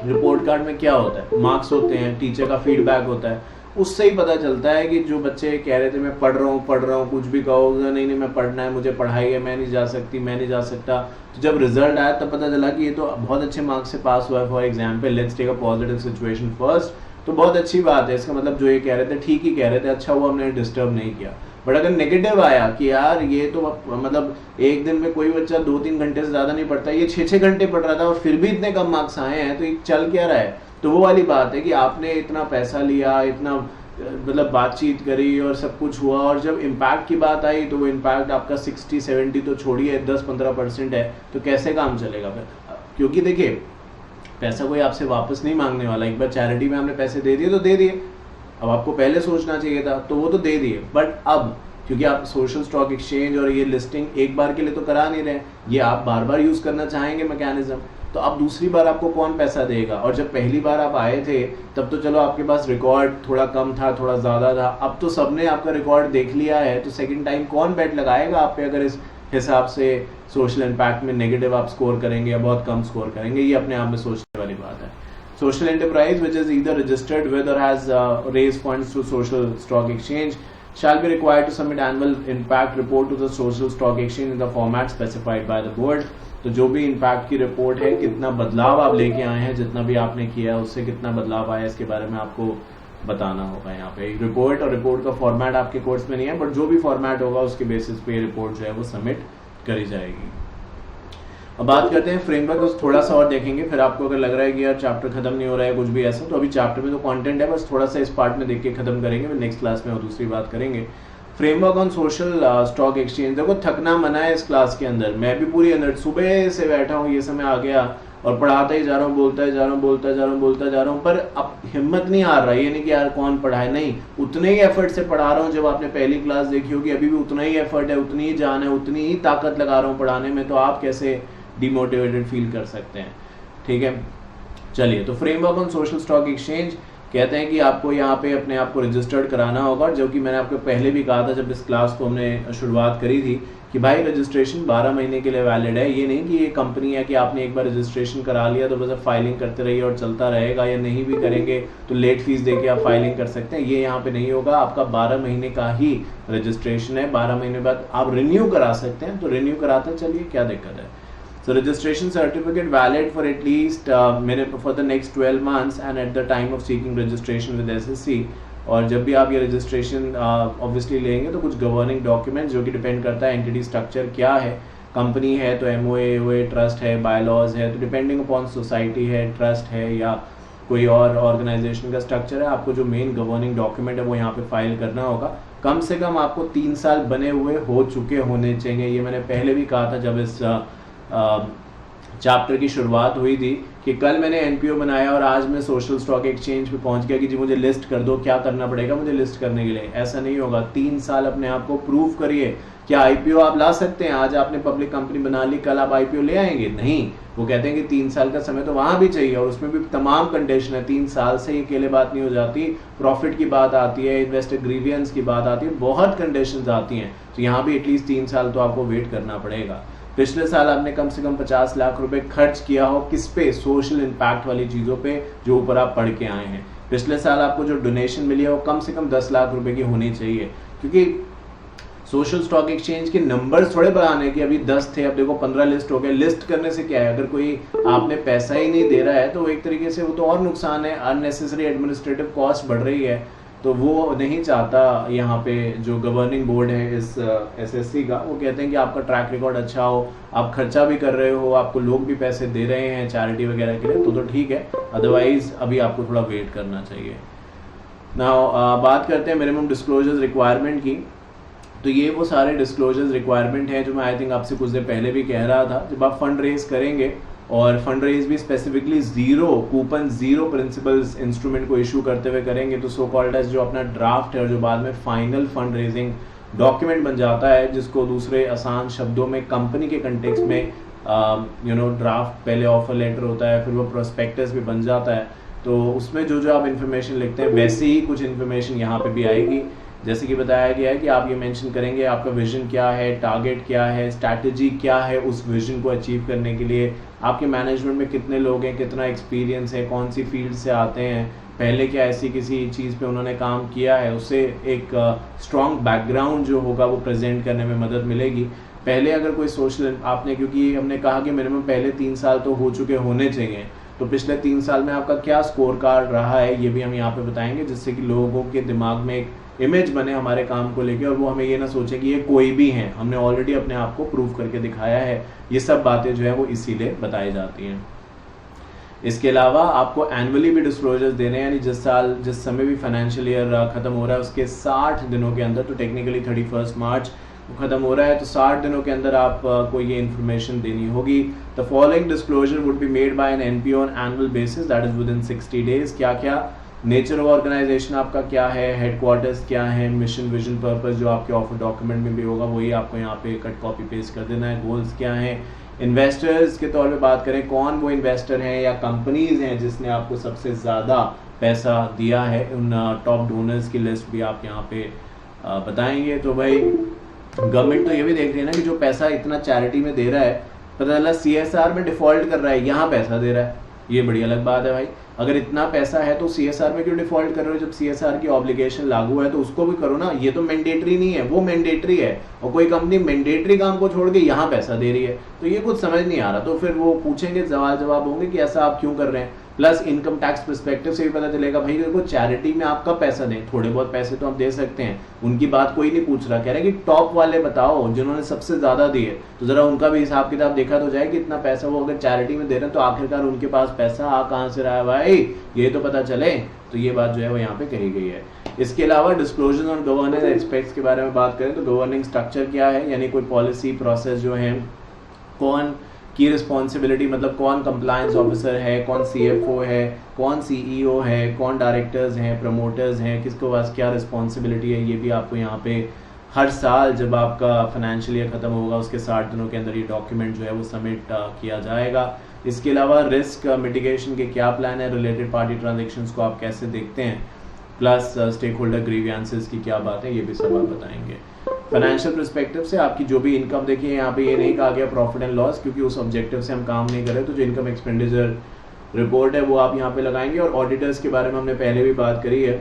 रिपोर्ट कार्ड में क्या होता है, मार्क्स होते हैं, टीचर का फीडबैक होता है, उससे ही पता चलता है कि जो बच्चे कह रहे थे मैं पढ़ रहा हूँ, कुछ भी कहो नहीं मैं पढ़ना है, मुझे पढ़ाई है, मैं नहीं जा सकती, मैं नहीं जा सकता। तो जब रिजल्ट आया तब पता चला कि ये तो बहुत अच्छे मार्क्स से पास हुआ है। For example let's take a positive situation first, तो बहुत अच्छी बात है, इसका मतलब जो ये कह रहे थे ठीक ही कह रहे थे, अच्छा हुआ हमने डिस्टर्ब नहीं किया। बट अगर नेगेटिव आया कि यार ये तो मतलब एक दिन में कोई बच्चा 2-3 घंटे से ज़्यादा नहीं पढ़ता, ये 6-6 घंटे पढ़ रहा था और फिर भी इतने कम मार्क्स आए हैं, तो ये चल क्या रहा है। तो वो वाली बात है कि आपने इतना पैसा लिया, इतना मतलब बातचीत करी और सब कुछ हुआ, और जब इम्पैक्ट की बात आई तो वो इम्पैक्ट आपका 60-70 तो छोड़िए 10-15% है, तो कैसे काम चलेगा फिर। क्योंकि देखिए पैसा कोई आपसे वापस नहीं मांगने वाला, एक बार चैरिटी में हमने पैसे दे दिए तो दे दिए, अब आपको पहले सोचना चाहिए था तो वो तो दे दिए। बट अब क्योंकि आप सोशल स्टॉक एक्सचेंज और ये लिस्टिंग एक बार के लिए तो करा नहीं रहे, ये आप बार बार यूज़ करना चाहेंगे मैकेनिज्म, तो अब दूसरी बार आपको कौन पैसा देगा? और जब पहली बार आप आए थे तब तो चलो आपके पास रिकॉर्ड थोड़ा कम था, थोड़ा ज़्यादा था, अब तो सबने आपका रिकॉर्ड देख लिया है, तो सेकंड टाइम कौन बेट लगाएगा आप पे अगर इस हिसाब से सोशल इम्पैक्ट में नेगेटिव आप स्कोर करेंगे या बहुत कम स्कोर करेंगे? ये अपने आप में सोचने वाली बात है। Social enterprise which is either registered with or has raised funds through social stock exchange shall be required to submit annual impact report to the social stock exchange in the format specified by the board. तो जो भी impact की report है, कितना बदलाव आप लेके आए हैं, जितना भी आपने किया है उससे कितना बदलाव आया, इसके बारे में आपको बताना होगा यहाँ पे। रिपोर्ट और रिपोर्ट का फॉर्मेट आपके कोर्स में नहीं है, बट जो भी फॉर्मेट होगा उसके बेसिस पे रिपोर्ट जो है वो सबमिट करी जाएगी। अब बात करते हैं फ्रेमवर्क, तो थोड़ा सा और देखेंगे, फिर आपको अगर लग रहा है कि यार चैप्टर खत्म नहीं हो रहा है कुछ भी ऐसा, तो अभी चैप्टर में तो कंटेंट है, बस थोड़ा सा इस पार्ट में देख के खत्म करेंगे, फिर नेक्स्ट क्लास में और दूसरी बात करेंगे। Framework on social stock exchange, देखो थकना मना है इस क्लास के अंदर, मैं भी पूरी अंदर सुबह से बैठा हूँ, ये समय आ गया और पढ़ाता ही जा रहा हूँ, बोलता ही जा रहा हूँ, बोलता जा रहा हूँ, पर अब हिम्मत नहीं हार रहा। ये नहीं कि यार कौन पढ़ाए, नहीं, उतने ही एफर्ट से पढ़ा रहा हूँ। जब आपने पहली क्लास देखी होगी, अभी भी उतना ही एफर्ट है, उतनी ही जान है, उतनी ही ताकत लगा रहा हूँ पढ़ाने में, तो आप कैसे डिमोटिवेटेड फील कर सकते हैं? ठीक है, चलिए। तो framework on social stock exchange कहते हैं कि आपको यहाँ पे अपने आप को रजिस्टर्ड कराना होगा, जो कि मैंने आपको पहले भी कहा था जब इस क्लास को हमने शुरुआत करी थी कि भाई रजिस्ट्रेशन 12 महीने के लिए वैलिड है। ये नहीं कि ये कंपनी है कि आपने एक बार रजिस्ट्रेशन करा लिया तो बस फाइलिंग करते रहिए और चलता रहेगा, या नहीं भी करेंगे तो लेट फीस देके आप फाइलिंग कर सकते हैं। ये यहाँ पे नहीं होगा, आपका 12 महीने का ही रजिस्ट्रेशन है। 12 महीने बाद आप रिन्यू करा सकते हैं, तो रिन्यू कराते चलिए, क्या दिक्कत है। So registration certificate valid for at least for the next 12 months and at the time of seeking registration with SSC। और जब भी आप ये रजिस्ट्रेशन ऑब्वियसली लेंगे तो कुछ गवर्निंग डॉक्यूमेंट, जो कि डिपेंड करता है एंटिटी स्ट्रक्चर क्या है, कंपनी है तो MOA, ट्रस्ट है, बायलॉज है, तो डिपेंडिंग अपॉन सोसाइटी है, ट्रस्ट है, या कोई और ऑर्गेनाइजेशन का स्ट्रक्चर है, आपको जो मेन गवर्निंग डॉक्यूमेंट है वो यहाँ पे फाइल करना होगा। कम से कम आपको 3 साल बने हुए हो चुके होने चाहिए। ये मैंने पहले भी कहा था जब इस चैप्टर की शुरुआत हुई थी कि कल मैंने NPO बनाया और आज मैं सोशल स्टॉक एक्सचेंज पे पहुंच गया कि जी मुझे लिस्ट कर दो, क्या करना पड़ेगा मुझे लिस्ट करने के लिए? ऐसा नहीं होगा। 3 साल अपने आप को प्रूव करिए। क्या IPO आप ला सकते हैं? आज आपने पब्लिक कंपनी बना ली, कल आप IPO ले आएंगे? नहीं, वो कहते हैं कि 3 साल का समय तो वहां भी चाहिए, और उसमें भी तमाम कंडीशन है। 3 साल से ये अकेले बात नहीं हो जाती, प्रॉफिट की बात आती है, इन्वेस्टर ग्रीवियंस की बात आती है, बहुत कंडीशंस आती हैं, तो यहाँ भी एटलीस्ट 3 साल तो आपको वेट करना पड़ेगा। पिछले साल आपने कम से कम 50 लाख रुपए खर्च किया हो, किस पे? सोशल इम्पैक्ट वाली चीजों पे जो ऊपर आप पढ़ के आए हैं। पिछले साल आपको जो डोनेशन मिली है वो कम से कम 10 लाख रुपए की होनी चाहिए, क्योंकि सोशल स्टॉक एक्सचेंज के नंबर्स थोड़े बढ़ाने के, अभी 10 थे अब देखो 15 लिस्ट हो गए। लिस्ट करने से क्या है, अगर कोई आपने पैसा ही नहीं दे रहा है तो एक तरीके से वो तो और नुकसान है, अननेसेसरी एडमिनिस्ट्रेटिव कॉस्ट बढ़ रही है, तो वो नहीं चाहता। यहाँ पे जो गवर्निंग बोर्ड है इस SSC का, वो कहते हैं कि आपका ट्रैक रिकॉर्ड अच्छा हो, आप खर्चा भी कर रहे हो, आपको लोग भी पैसे दे रहे हैं चैरिटी वगैरह के लिए, तो ठीक है, अदरवाइज अभी आपको थोड़ा वेट करना चाहिए। नाउ बात करते हैं मिनिमम डिस्क्लोजर्स रिक्वायरमेंट की। तो ये वो सारे डिस्क्लोजर्स रिक्वायरमेंट हैं जो मैं आई थिंक आपसे कुछ देर पहले भी कह रहा था। जब आप फंड रेज करेंगे, और फंड रेज भी स्पेसिफिकली 0 कूपन 0 प्रिंसिपल्स इंस्ट्रूमेंट को इशू करते हुए करेंगे, तो सो कॉल्ड एज जो अपना ड्राफ्ट है और जो बाद में फाइनल फंड रेजिंग डॉक्यूमेंट बन जाता है, जिसको दूसरे आसान शब्दों में कंपनी के कंटेक्स्ट में ड्राफ्ट, पहले ऑफर लेटर होता है, फिर वो प्रोस्पेक्टस भी बन जाता है, तो उसमें जो जो आप इन्फॉर्मेशन लिखते हैं वैसे ही कुछ इन्फॉर्मेशन यहाँ पे भी आएगी। जैसे कि बताया गया है कि आप ये मेंशन करेंगे आपका विजन क्या है, टारगेट क्या है, स्ट्रैटेजी क्या है उस विजन को अचीव करने के लिए, आपके मैनेजमेंट में कितने लोग हैं, कितना एक्सपीरियंस है, कौन सी फील्ड से आते हैं, पहले क्या ऐसी किसी चीज़ पे उन्होंने काम किया है, उससे एक स्ट्रॉन्ग बैकग्राउंड जो होगा वो प्रेजेंट करने में मदद मिलेगी। पहले अगर कोई सोशल आपने, क्योंकि हमने कहा कि मिनिमम पहले 3 साल तो हो चुके होने चाहिए, तो पिछले 3 साल में आपका क्या स्कोर कार्ड रहा है ये भी हम यहाँ पे बताएंगे, जिससे कि लोगों के दिमाग में एक इमेज बने हमारे काम को लेके, और वो हमें ये ना सोचे कि ये कोई भी हैं, हमने ऑलरेडी अपने आप को प्रूव करके दिखाया है। ये सब बातें जो है वो इसीलिए बताई जाती हैं। इसके अलावा आपको एनुअली भी डिस्क्लोजर्स देने हैं, यानी जिस समय भी फाइनेंशियल ईयर खत्म हो रहा है उसके 60 दिनों के अंदर, तो टेक्निकली 31 मार्च खत्म हो रहा है, तो 60 दिनों के अंदर आपको ये इन्फॉर्मेशन देनी होगी। The following disclosure would be made by an NPO on annual basis, that is within 60 days. क्या क्या? नेचर ऑफ ऑर्गेनाइजेशन आपका क्या है, हेडक्वार्टर्स क्या है, मिशन विजन पर्पस जो आपके ऑफर डॉक्यूमेंट में भी होगा वही आपको यहाँ पे कट कॉपी पेस्ट कर देना है। गोल्स क्या हैं, इन्वेस्टर्स के तौर पे बात करें, कौन वो इन्वेस्टर हैं या कंपनीज हैं जिसने आपको सबसे ज़्यादा पैसा दिया है, उन टॉप डोनर्स की लिस्ट भी आप यहाँ पे बताएंगे। तो भाई गवर्नमेंट तो ये भी देख रही है ना कि जो पैसा इतना चैरिटी में दे रहा है, पता चला CSR में डिफॉल्ट कर रहा है, यहाँ पैसा दे रहा है, ये बड़ी अलग बात है भाई। अगर इतना पैसा है तो CSR में क्यों डिफॉल्ट कर रहे हो? जब CSR की ऑब्लिगेशन लागू है तो उसको भी करो ना, ये तो मैंडेटरी नहीं है, वो मैंडेटरी है, और कोई कंपनी मैंडेटरी काम को छोड़ के यहाँ पैसा दे रही है, तो ये कुछ समझ नहीं आ रहा। तो फिर वो पूछेंगे, सवाल जवाब होंगे कि ऐसा आप क्यों कर रहे हैं। प्लस इनकम टैक्स पर्सपेक्टिव से भी पता चलेगा भाई देखो चैरिटी में आप कब पैसा दें, थोड़े बहुत पैसे तो हम दे सकते हैं, उनकी बात कोई नहीं पूछ रहा, कह रहे हैं कि टॉप वाले बताओ जिन्होंने सबसे ज्यादा दिए, तो जरा उनका भी हिसाब किताब देखा तो जाए कि इतना पैसा वो अगर चैरिटी में दे रहे हैं तो आखिरकार उनके पास पैसा आ कहाँ से रहा है भाई, ये तो पता चले। तो ये बात जो है वो यहाँ पे कही गई है। इसके अलावा डिस्क्लोजर ऑन गवर्नेंस एस्पेक्ट्स के बारे में बात करें तो गवर्निंग स्ट्रक्चर क्या है, यानी कोई पॉलिसी प्रोसेस जो है, कौन की रिस्पॉन्सिबिलिटी, मतलब कौन कंप्लायंस ऑफिसर है, कौन CFO है, कौन CEO है, कौन डायरेक्टर्स हैं, प्रमोटर्स हैं, किसके पास क्या रिस्पॉन्सिबिलिटी है, ये भी आपको यहाँ पे हर साल जब आपका फाइनेंशियल ईयर खत्म होगा उसके 60 दिनों के अंदर ये डॉक्यूमेंट जो है वो सबमिट किया जाएगा। इसके अलावा रिस्क मिटिगेशन के क्या प्लान है, रिलेटेड पार्टी ट्रांजेक्शन्स को आप कैसे देखते हैं, प्लस स्टेक होल्डर ग्रीवियंसेस की क्या बात है, ये भी सब आप बताएंगे। फाइनेंशियल पर्सपेक्टिव से आपकी जो भी इनकम, देखिए यहाँ पे ये नहीं कहा गया प्रॉफिट एंड लॉस, क्योंकि उस ऑब्जेक्टिव से हम काम नहीं करें, तो जो इनकम एक्सपेंडिचर रिपोर्ट है वो आप यहाँ पे लगाएंगे। और ऑडिटर्स के बारे में हमने पहले भी बात करी है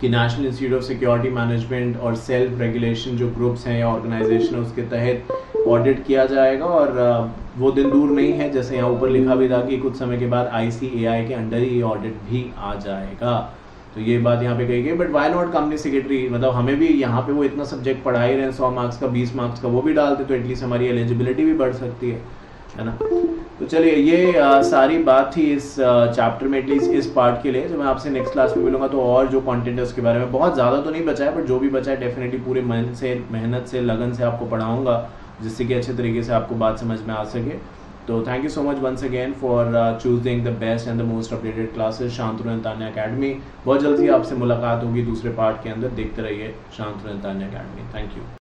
कि national institute of security management और सेल्फ रेगुलेशन जो ग्रुप्स हैं या ऑर्गेनाइजेशन है उसके तहत ऑडिट किया जाएगा, और वो दिन दूर नहीं है, जैसे यहाँ ऊपर लिखा भी था कि कुछ समय के बाद ICAI के अंडर ही ये ऑडिट भी आ जाएगा, तो ये बात यहाँ पे कही गई। But why not company secretary, मतलब हमें भी यहाँ पे वो इतना सब्जेक्ट पढ़ा ही रहे हैं, 100 मार्क्स का 20 मार्क्स का वो भी डालते तो एटलीस्ट हमारी एलिजिबिलिटी भी बढ़ सकती है ना। तो चलिए ये सारी बात थी इस चैप्टर में, एटलीस्ट इस पार्ट के लिए। जब मैं आपसे नेक्स्ट क्लास में मिलूंगा तो और जो कंटेंट है उसके बारे में, बहुत ज़्यादा तो नहीं बचा है बट जो भी बचा है डेफिनेटली पूरे मन से, मेहनत से, लगन से आपको पढ़ाऊंगा, जिससे कि अच्छे तरीके से आपको बात समझ में आ सके। तो thank you so much once again for choosing the best and the most updated classes Shantanu and Tanya academy. बहुत जल्दी आपसे मुलाकात होगी दूसरे पार्ट के अंदर, देखते रहिए Shantanu and Tanya academy. Thank you.